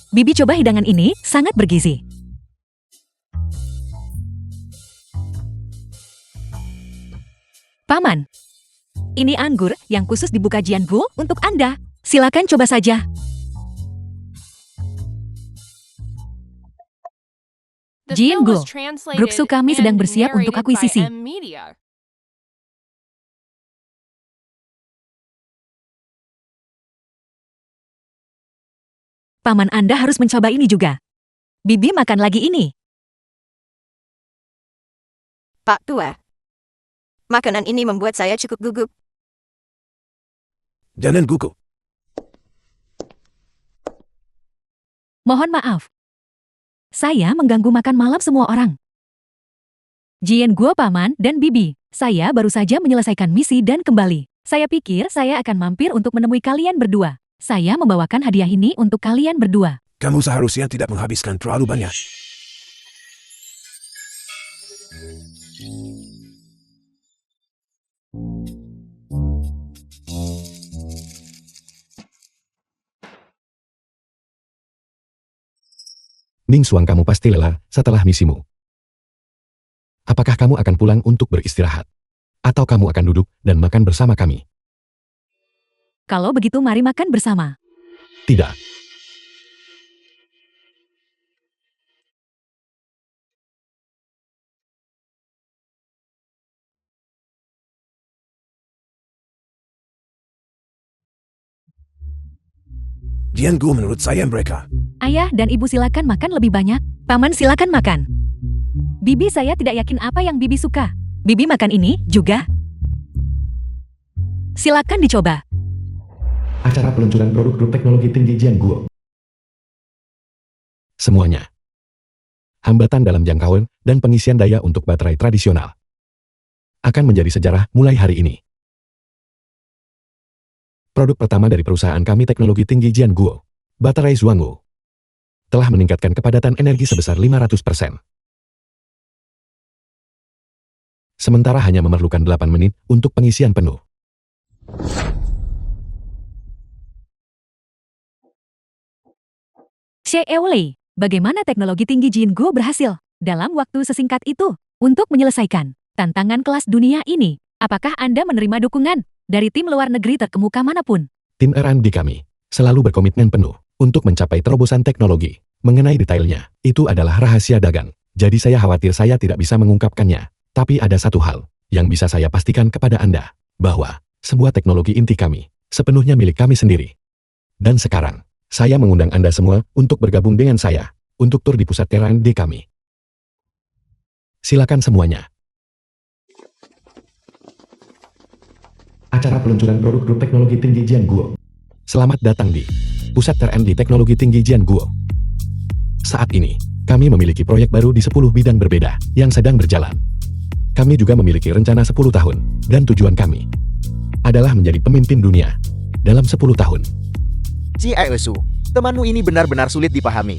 Bibi coba hidangan ini, sangat bergizi. Paman, ini anggur yang khusus dibuka Jiangu untuk Anda. Silakan coba saja. The film Jingo, was translated grup su kami sedang and bersiap untuk narrated by akuisisi. M Media. Paman Anda harus mencoba ini juga. Bibi makan lagi ini. Pak Tua. Makanan ini membuat saya cukup gugup. Jangan gugup. Mohon maaf. Saya mengganggu makan malam semua orang. Jian Guo Paman dan Bibi, saya baru saja menyelesaikan misi dan kembali. Saya pikir saya akan mampir untuk menemui kalian berdua. Saya membawakan hadiah ini untuk kalian berdua. Kamu seharusnya tidak menghabiskan terlalu banyak. Ning Xuang, kamu pasti lelah setelah misimu. Apakah kamu akan pulang untuk beristirahat? Atau kamu akan duduk dan makan bersama kami? Kalau begitu mari makan bersama. Tidak. Jiangu menurut saya mereka. Ayah dan ibu silakan makan lebih banyak. Paman silakan makan. Bibi saya tidak yakin apa yang Bibi suka. Bibi makan ini juga. Silakan dicoba. Acara peluncuran produk grup teknologi tinggi Jianguo. Semuanya. Hambatan dalam jangkauan dan pengisian daya untuk baterai tradisional akan menjadi sejarah mulai hari ini. Produk pertama dari perusahaan kami teknologi tinggi Jianguo, baterai Zhuangwu, telah meningkatkan kepadatan energi sebesar 500%. Sementara hanya memerlukan 8 menit untuk pengisian penuh. Xie Eolei, bagaimana teknologi tinggi Jingu berhasil dalam waktu sesingkat itu untuk menyelesaikan tantangan kelas dunia ini? Apakah Anda menerima dukungan dari tim luar negeri terkemuka manapun? Tim R&D kami selalu berkomitmen penuh untuk mencapai terobosan teknologi. Mengenai detailnya, itu adalah rahasia dagang. Jadi saya khawatir saya tidak bisa mengungkapkannya. Tapi ada satu hal yang bisa saya pastikan kepada Anda, bahwa sebuah teknologi inti kami sepenuhnya milik kami sendiri. Dan sekarang, saya mengundang Anda semua untuk bergabung dengan saya untuk tur di pusat R&D kami. Silakan semuanya. Acara peluncuran produk grup teknologi tinggi Jianguo. Selamat datang di Pusat R&D Teknologi Tinggi Jianguo. Saat ini, kami memiliki proyek baru di 10 bidang berbeda yang sedang berjalan. Kami juga memiliki rencana 10 tahun, dan tujuan kami adalah menjadi pemimpin dunia dalam 10 tahun. Ciesu, temanmu ini benar-benar sulit dipahami.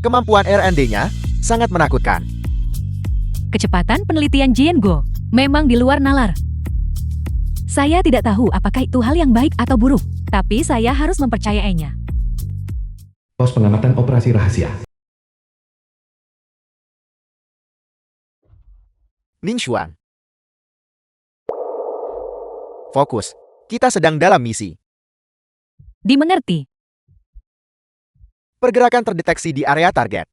Kemampuan R&D-nya sangat menakutkan. Kecepatan penelitian Jianguo memang di luar nalar. Saya tidak tahu apakah itu hal yang baik atau buruk, tapi saya harus mempercayainya. Pos pengamatan operasi rahasia. Ninshuan. Fokus. Kita sedang dalam misi. Dimengerti. Pergerakan terdeteksi di area target.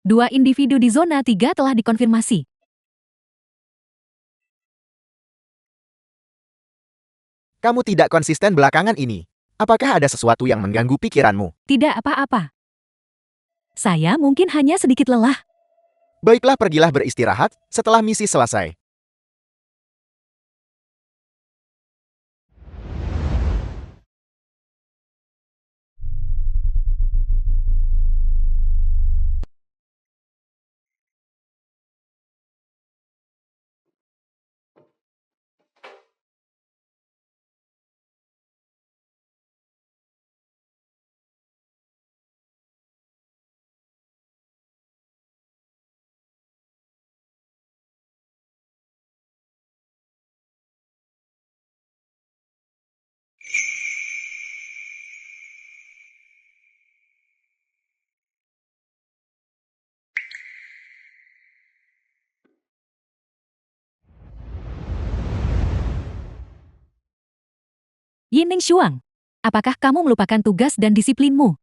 2 individu di zona 3 telah dikonfirmasi. Kamu tidak konsisten belakangan ini. Apakah ada sesuatu yang mengganggu pikiranmu? Tidak apa-apa. Saya mungkin hanya sedikit lelah. Baiklah, pergilah beristirahat setelah misi selesai. Yining Shuang, apakah kamu melupakan tugas dan disiplinmu?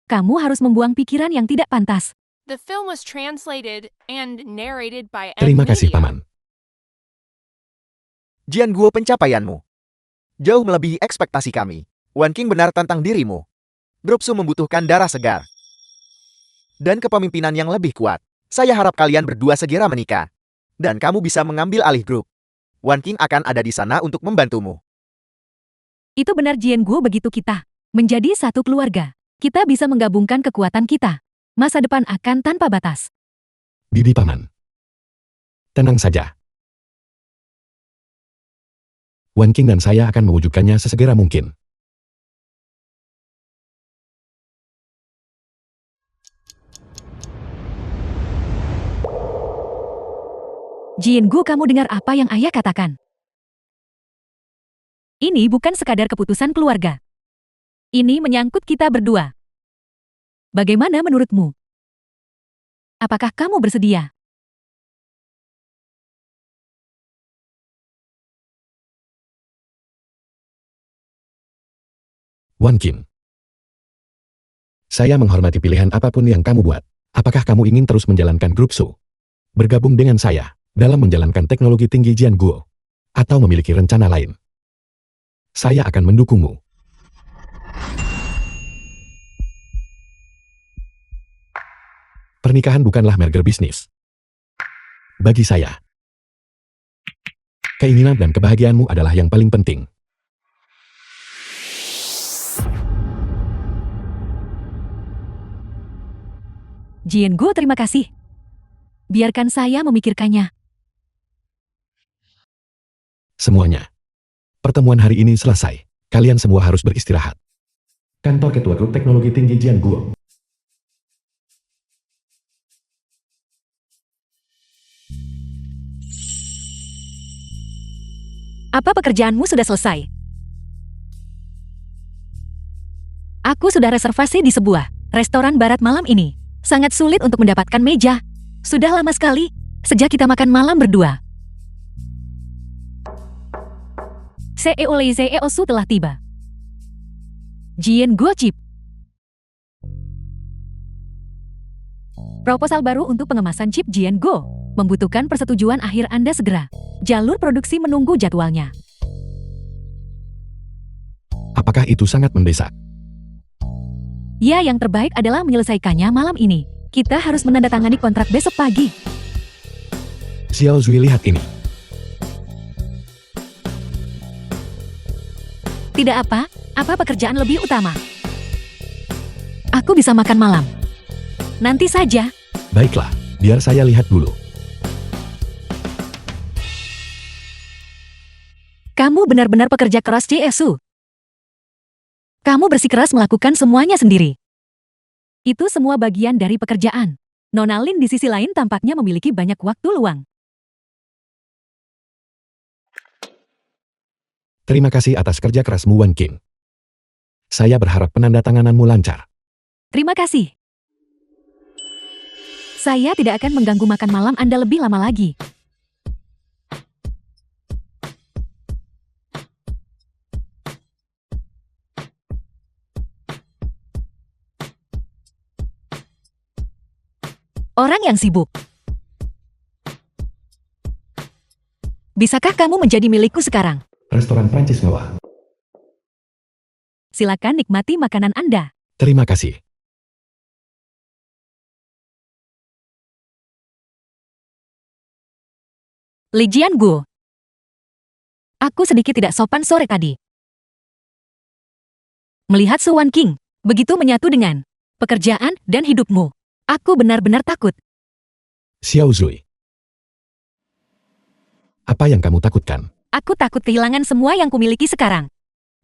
Kamu harus membuang pikiran yang tidak pantas. The film was translated and narrated by Terima kasih, Media. Paman. Jianguo, pencapaianmu jauh melebihi ekspektasi kami. Wan Qing benar tentang dirimu. Grupsu membutuhkan darah segar dan kepemimpinan yang lebih kuat. Saya harap kalian berdua segera menikah. Dan kamu bisa mengambil alih grup. Wan Qing akan ada di sana untuk membantumu. Itu benar, Jianguo, begitu kita menjadi satu keluarga. Kita bisa menggabungkan kekuatan kita. Masa depan akan tanpa batas. Bibi Paman. Tenang saja. Wan Qing dan saya akan mewujudkannya sesegera mungkin. Jianguo, kamu dengar apa yang ayah katakan? Ini bukan sekadar keputusan keluarga. Ini menyangkut kita berdua. Bagaimana menurutmu? Apakah kamu bersedia? Wan Qing. Saya menghormati pilihan apapun yang kamu buat. Apakah kamu ingin terus menjalankan grup Su? Bergabung dengan saya dalam menjalankan teknologi tinggi Jianguo? Atau memiliki rencana lain? Saya akan mendukungmu. Pernikahan bukanlah merger bisnis. Bagi saya, keinginan dan kebahagiaanmu adalah yang paling penting. Jianguo, terima kasih. Biarkan saya memikirkannya. Semuanya. Pertemuan hari ini selesai. Kalian semua harus beristirahat. Kantor Ketua Grup Teknologi Tinggi Jianguo. Apa pekerjaanmu sudah selesai? Aku sudah reservasi di sebuah restoran barat malam ini. Sangat sulit untuk mendapatkan meja. Sudah lama sekali sejak kita makan malam berdua. CEO Lei Zeosu telah tiba. Jianguo Chip. Proposal baru untuk pengemasan chip Jianguo membutuhkan persetujuan akhir Anda segera. Jalur produksi menunggu jadwalnya. Apakah itu sangat mendesak? Ya, yang terbaik adalah menyelesaikannya malam ini. Kita harus menandatangani kontrak besok pagi. Xiao Zui, lihat ini. Tidak apa pekerjaan lebih utama? Aku bisa makan malam. Nanti saja. Baiklah, biar saya lihat dulu. Kamu benar-benar pekerja keras, Jesu. Kamu bersikeras melakukan semuanya sendiri. Itu semua bagian dari pekerjaan. Nona Lin di sisi lain tampaknya memiliki banyak waktu luang. Terima kasih atas kerja kerasmu, Wan Qing. Saya berharap penandatangananmu lancar. Terima kasih. Saya tidak akan mengganggu makan malam Anda lebih lama lagi. Orang yang sibuk. Bisakah kamu menjadi milikku sekarang? Restoran Prancis mewah. Silakan nikmati makanan Anda. Terima kasih. Li Jianguo. Aku sedikit tidak sopan sore tadi. Melihat Su Wan Qing begitu menyatu dengan pekerjaan dan hidupmu. Aku benar-benar takut. Xiao Zui. Apa yang kamu takutkan? Aku takut kehilangan semua yang kumiliki sekarang.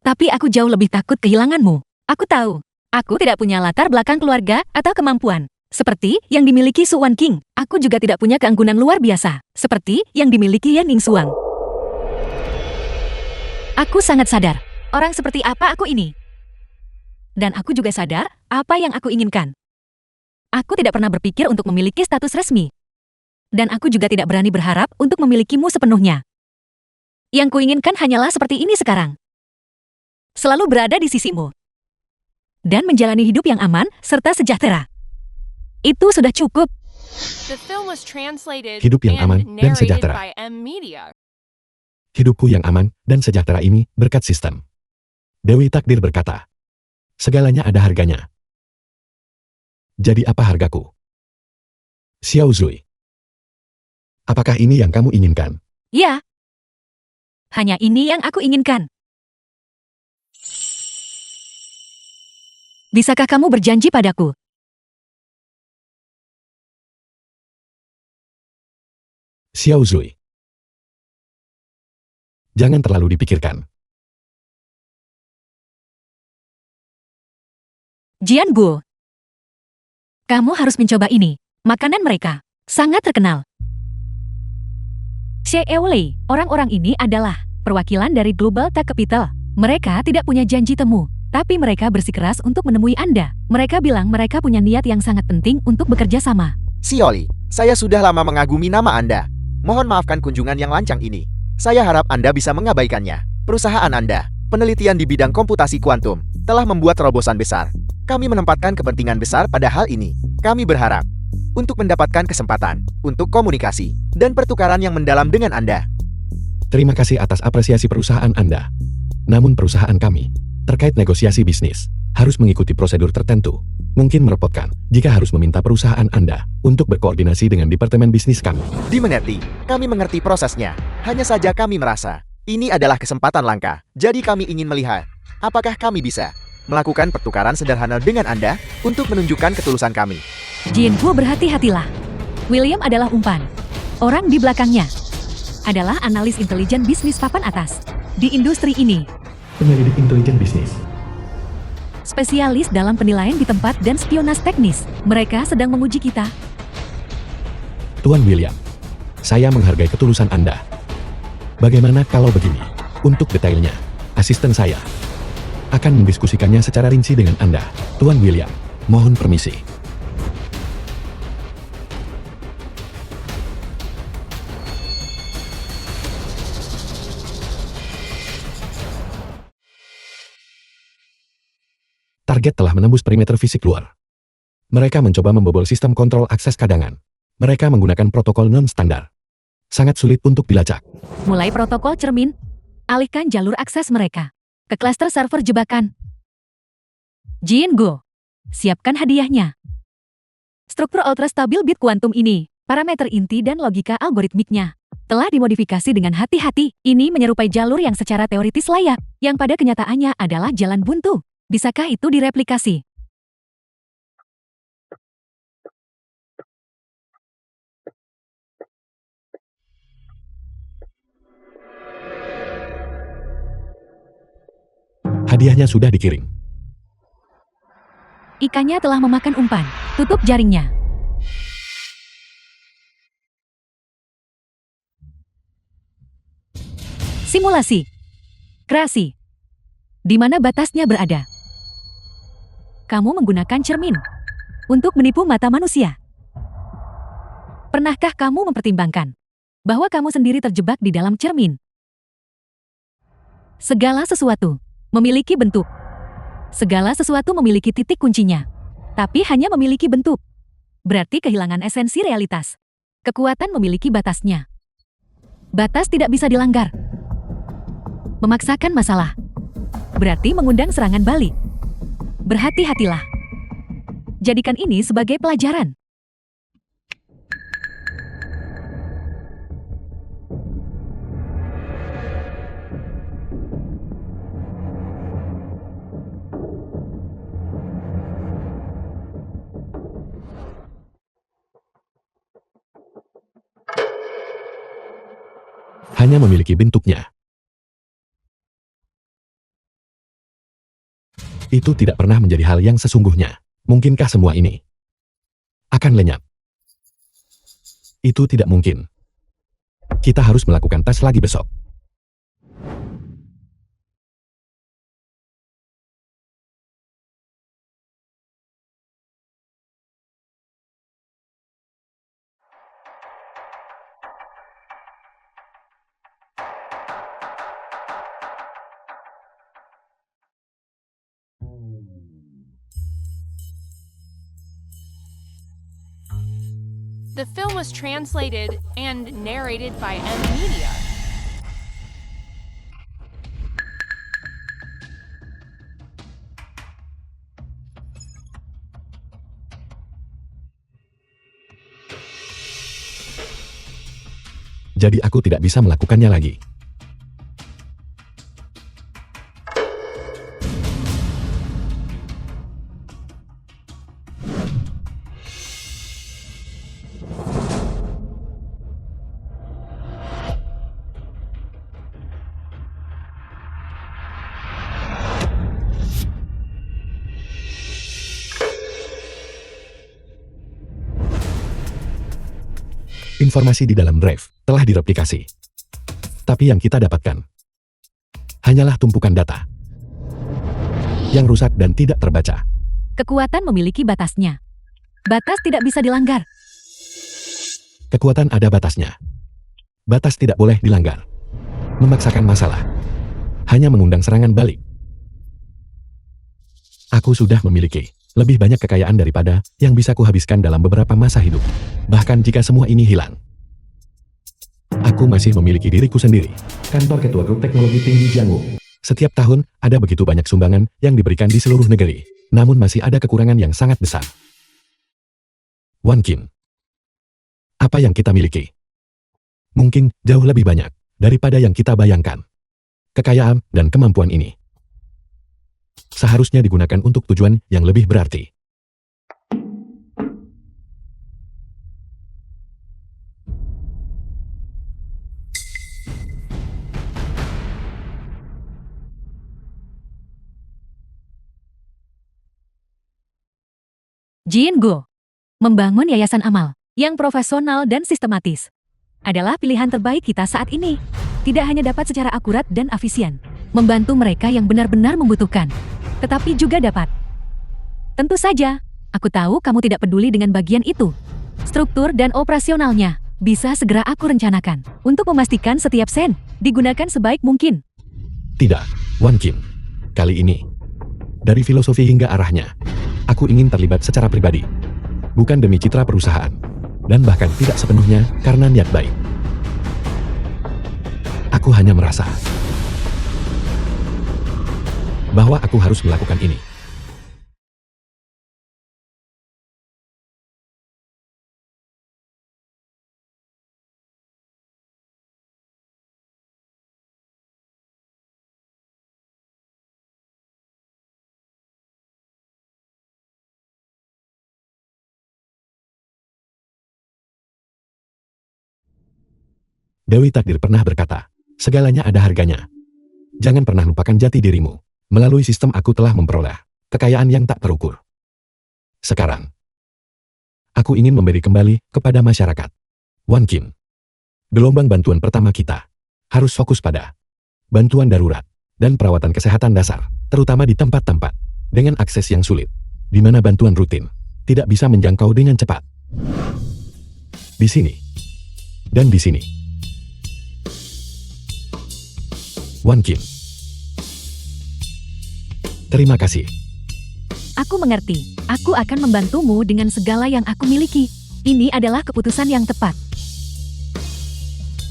Tapi aku jauh lebih takut kehilanganmu. Aku tahu, aku tidak punya latar belakang keluarga atau kemampuan. Seperti yang dimiliki Su Wan Qing, aku juga tidak punya keanggunan luar biasa. Seperti yang dimiliki Yan Ningxuang. Aku sangat sadar, orang seperti apa aku ini. Dan aku juga sadar, apa yang aku inginkan. Aku tidak pernah berpikir untuk memiliki status resmi. Dan aku juga tidak berani berharap untuk memilikimu sepenuhnya. Yang kuinginkan hanyalah seperti ini sekarang. Selalu berada di sisimu. Dan menjalani hidup yang aman serta sejahtera. Itu sudah cukup. The film was translated Hidup yang and aman dan narrated sejahtera. by M Media. Hidupku yang aman dan sejahtera ini berkat sistem. Dewi Takdir berkata, segalanya ada harganya. Jadi apa hargaku? Xiao Zui. Apakah ini yang kamu inginkan? Ya. Hanya ini yang aku inginkan. Bisakah kamu berjanji padaku? Xiao Zui. Jangan terlalu dipikirkan. Jianguo. Kamu harus mencoba ini. Makanan mereka sangat terkenal. Xie Wei, orang-orang ini adalah perwakilan dari Global Tech Capital. Mereka tidak punya janji temu, tapi mereka bersikeras untuk menemui Anda. Mereka bilang mereka punya niat yang sangat penting untuk bekerja sama. Xioli, saya sudah lama mengagumi nama Anda. Mohon maafkan kunjungan yang lancang ini. Saya harap Anda bisa mengabaikannya. Perusahaan Anda, penelitian di bidang komputasi kuantum, telah membuat terobosan besar. Kami menempatkan kepentingan besar pada hal ini. Kami berharap untuk mendapatkan kesempatan untuk komunikasi dan pertukaran yang mendalam dengan Anda. Terima kasih atas apresiasi perusahaan Anda. Namun perusahaan kami, terkait negosiasi bisnis, harus mengikuti prosedur tertentu. Mungkin merepotkan jika harus meminta perusahaan Anda untuk berkoordinasi dengan departemen bisnis kami. Dimengerti, kami mengerti prosesnya. Hanya saja kami merasa ini adalah kesempatan langka. Jadi kami ingin melihat apakah kami bisa melakukan pertukaran sederhana dengan Anda untuk menunjukkan ketulusan kami. Jianguo, berhati-hatilah. William adalah umpan. Orang di belakangnya adalah analis intelijen bisnis papan atas di industri ini. Penyelidik intelijen bisnis. Spesialis dalam penilaian di tempat dan spionase teknis. Mereka sedang menguji kita. Tuan William, saya menghargai ketulusan Anda. Bagaimana kalau begini? Untuk detailnya, asisten saya akan mendiskusikannya secara rinci dengan Anda. Tuan William, mohon permisi. Target telah menembus perimeter fisik luar. Mereka mencoba membobol sistem kontrol akses cadangan. Mereka menggunakan protokol non-standar. Sangat sulit untuk dilacak. Mulai protokol cermin, alihkan jalur akses mereka. ke klaster server jebakan. Jin Go, siapkan hadiahnya. Struktur ultra stabil bit kuantum ini, parameter inti dan logika algoritmiknya telah dimodifikasi dengan hati-hati. Ini menyerupai jalur yang secara teoritis layak, yang pada kenyataannya adalah jalan buntu. Bisakah itu direplikasi? Hadiahnya sudah dikirim. Ikannya telah memakan umpan. Tutup jaringnya. Simulasi. Kreasi. Di mana batasnya berada? Kamu menggunakan cermin untuk menipu mata manusia. Pernahkah kamu mempertimbangkan bahwa kamu sendiri terjebak di dalam cermin? Segala sesuatu memiliki bentuk. Segala sesuatu memiliki titik kuncinya, tapi hanya memiliki bentuk. Berarti kehilangan esensi realitas. Kekuatan memiliki batasnya. Batas tidak bisa dilanggar. Memaksakan masalah berarti mengundang serangan balik. Berhati-hatilah. Jadikan ini sebagai pelajaran. Hanya memiliki bentuknya. Itu tidak pernah menjadi hal yang sesungguhnya. Mungkinkah semua ini akan lenyap? Itu tidak mungkin. Kita harus melakukan tes lagi besok. The film was translated and narrated by M Media. Jadi aku tidak bisa melakukannya lagi. Informasi di dalam drive telah direplikasi. Tapi yang kita dapatkan hanyalah tumpukan data yang rusak dan tidak terbaca. Kekuatan memiliki batasnya. Batas tidak bisa dilanggar. Kekuatan ada batasnya. Batas tidak boleh dilanggar. Memaksakan masalah hanya mengundang serangan balik. Aku sudah memiliki lebih banyak kekayaan daripada yang bisa kuhabiskan dalam beberapa masa hidup. Bahkan jika semua ini hilang, aku masih memiliki diriku sendiri. Kantor Ketua Grup Teknologi Tinggi Jiangwu. Setiap tahun, ada begitu banyak sumbangan yang diberikan di seluruh negeri. Namun masih ada kekurangan yang sangat besar. Wan Qin, apa yang kita miliki? Mungkin jauh lebih banyak daripada yang kita bayangkan. Kekayaan dan kemampuan ini seharusnya digunakan untuk tujuan yang lebih berarti. Jin Go, membangun yayasan amal yang profesional dan sistematis adalah pilihan terbaik kita saat ini. Tidak hanya dapat secara akurat dan efisien membantu mereka yang benar-benar membutuhkan, tetapi juga dapat. Tentu saja, aku tahu kamu tidak peduli dengan bagian itu. Struktur dan operasionalnya bisa segera aku rencanakan untuk memastikan setiap sen digunakan sebaik mungkin. Tidak, Wan Qin. Kali ini, dari filosofi hingga arahnya, aku ingin terlibat secara pribadi. Bukan demi citra perusahaan. Dan bahkan tidak sepenuhnya karena niat baik. Aku hanya merasa bahwa aku harus melakukan ini. Dewi Takdir pernah berkata, segalanya ada harganya. Jangan pernah lupakan jati dirimu. Melalui sistem aku telah memperoleh kekayaan yang tak terukur. Sekarang, aku ingin memberi kembali kepada masyarakat. Wan Qin. Gelombang bantuan pertama kita harus fokus pada bantuan darurat dan perawatan kesehatan dasar, terutama di tempat-tempat dengan akses yang sulit, di mana bantuan rutin tidak bisa menjangkau dengan cepat. Di sini dan di sini. Wan Qin. Terima kasih. Aku mengerti. Aku akan membantumu dengan segala yang aku miliki. Ini adalah keputusan yang tepat.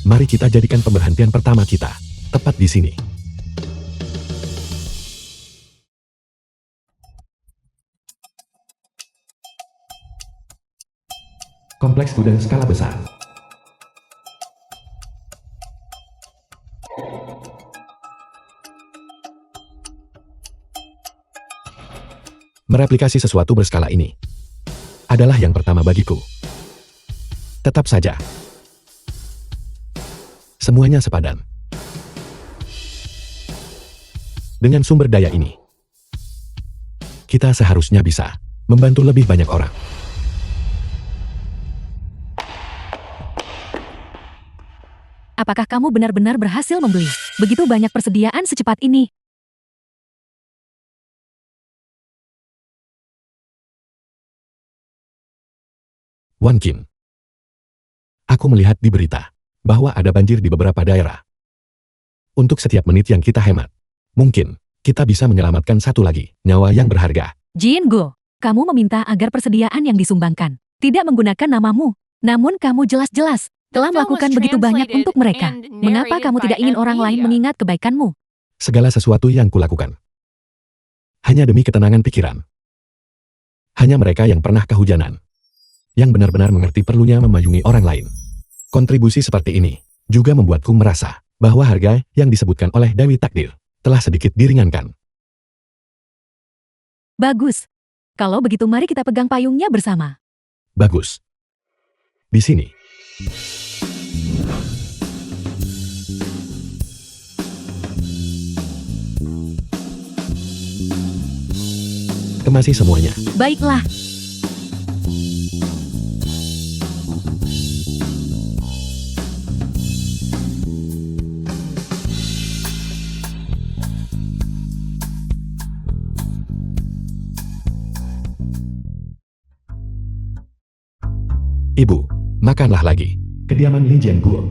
Mari kita jadikan pemberhentian pertama kita tepat di sini. Kompleks gudang skala besar. Mereplikasi sesuatu berskala ini adalah yang pertama bagiku. Tetap saja, semuanya sepadan. Dengan sumber daya ini, kita seharusnya bisa membantu lebih banyak orang. Apakah kamu benar-benar berhasil membeli begitu banyak persediaan secepat ini? Wan Qin. Aku melihat di berita bahwa ada banjir di beberapa daerah. Untuk setiap menit yang kita hemat, mungkin kita bisa menyelamatkan satu lagi nyawa yang berharga. Jin Go, kamu meminta agar persediaan yang disumbangkan tidak menggunakan namamu. Namun kamu jelas-jelas telah melakukan begitu banyak untuk mereka. Mengapa kamu tidak ingin orang lain mengingat kebaikanmu? Segala sesuatu yang kulakukan hanya demi ketenangan pikiran. Hanya mereka yang pernah kehujanan, yang benar-benar mengerti perlunya memayungi orang lain. Kontribusi seperti ini juga membuatku merasa bahwa harga yang disebutkan oleh Dewi Takdir telah sedikit diringankan. Bagus. Kalau begitu mari kita pegang payungnya bersama. Bagus. Di sini. Kemasi semuanya. Baiklah. Ibu, makanlah lagi. Kediaman Li Jianguo.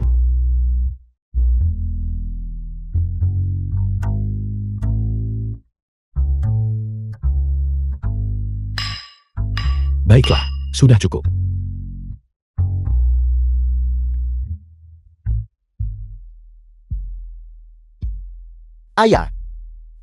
Baiklah, sudah cukup. Ayah,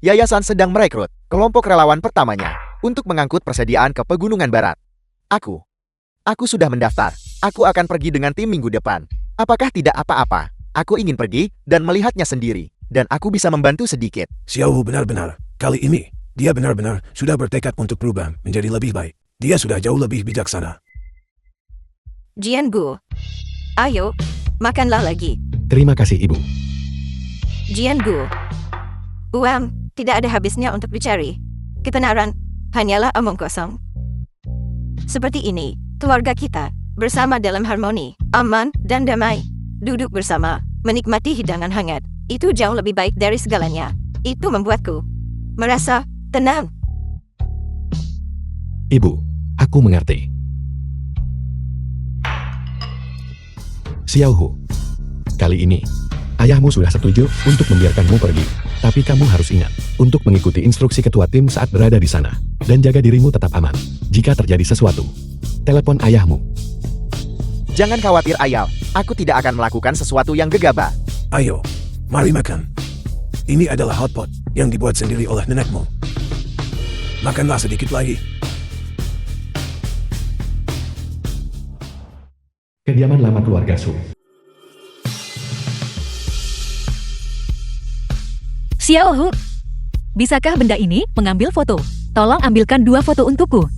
yayasan sedang merekrut kelompok relawan pertamanya untuk mengangkut persediaan ke Pegunungan Barat. Aku sudah mendaftar. Aku akan pergi dengan tim minggu depan. Apakah tidak apa-apa? Aku ingin pergi dan melihatnya sendiri. Dan aku bisa membantu sedikit. Xiaohu benar-benar. Kali ini, dia benar-benar sudah bertekad untuk berubah menjadi lebih baik. Dia sudah jauh lebih bijaksana. Jian Gu, ayo, makanlah lagi. Terima kasih, Ibu. Jian Gu, uang tidak ada habisnya untuk dicari. Kebenaran hanyalah omong kosong. Seperti ini, keluarga kita bersama dalam harmoni, aman, dan damai. Duduk bersama, menikmati hidangan hangat. Itu jauh lebih baik dari segalanya. Itu membuatku merasa tenang. Ibu, aku mengerti. Xiaohu, kali ini, ayahmu sudah setuju untuk membiarkanmu pergi. Tapi kamu harus ingat, untuk mengikuti instruksi ketua tim saat berada di sana. Dan jaga dirimu tetap aman. Jika terjadi sesuatu, telepon ayahmu. Jangan khawatir, Ayah. Aku tidak akan melakukan sesuatu yang gegabah. Ayo, mari makan. Ini adalah hotpot yang dibuat sendiri oleh nenekmu. Makanlah sedikit lagi. Kediaman lama keluarga Su. Xiao Hu, bisakah benda ini mengambil foto? Tolong ambilkan 2 foto untukku.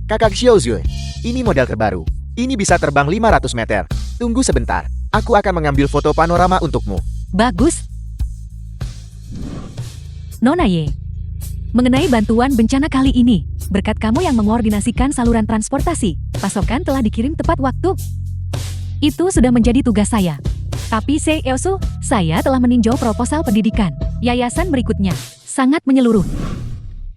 Kakak Xiao Zui, ini model terbaru. Ini bisa terbang 500 meter. Tunggu sebentar, aku akan mengambil foto panorama untukmu. Bagus. Nona Ye, mengenai bantuan bencana kali ini, berkat kamu yang mengordinasikan saluran transportasi, pasokan telah dikirim tepat waktu. Itu sudah menjadi tugas saya. Tapi Seosu, saya telah meninjau proposal pendidikan. Yayasan berikutnya, sangat menyeluruh.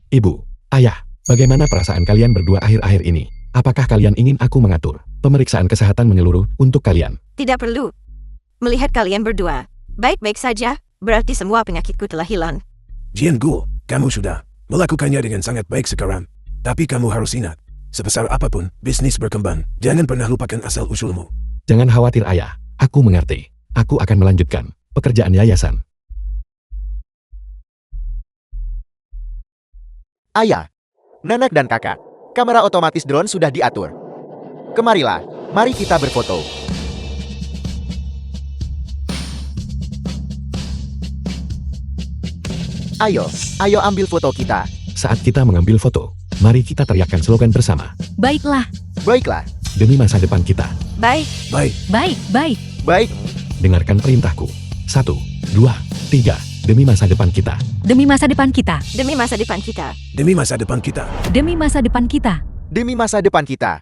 Ibu, ayah, bagaimana perasaan kalian berdua akhir-akhir ini? Apakah kalian ingin aku mengatur pemeriksaan kesehatan menyeluruh untuk kalian? Tidak perlu. Melihat kalian berdua, baik-baik saja, berarti semua penyakitku telah hilang. Jian Gu, kamu sudah melakukannya dengan sangat baik sekarang. Tapi kamu harus ingat, sebesar apapun bisnis berkembang, jangan pernah lupakan asal-usulmu. Jangan khawatir ayah, aku mengerti. Aku akan melanjutkan pekerjaan yayasan. Ayah, nenek dan kakak, kamera otomatis drone sudah diatur. Kemarilah, mari kita berfoto. Ayo ambil foto kita. Saat kita mengambil foto, mari kita teriakkan slogan bersama. Baiklah, Baiklah, Demi masa depan kita. Baik, Baik, baik, baik. baik. Dengarkan perintahku. 1, 2, 3. Demi masa depan kita. Demi masa depan kita. demi masa depan kita. demi masa depan kita. Demi masa depan kita. Demi masa depan kita.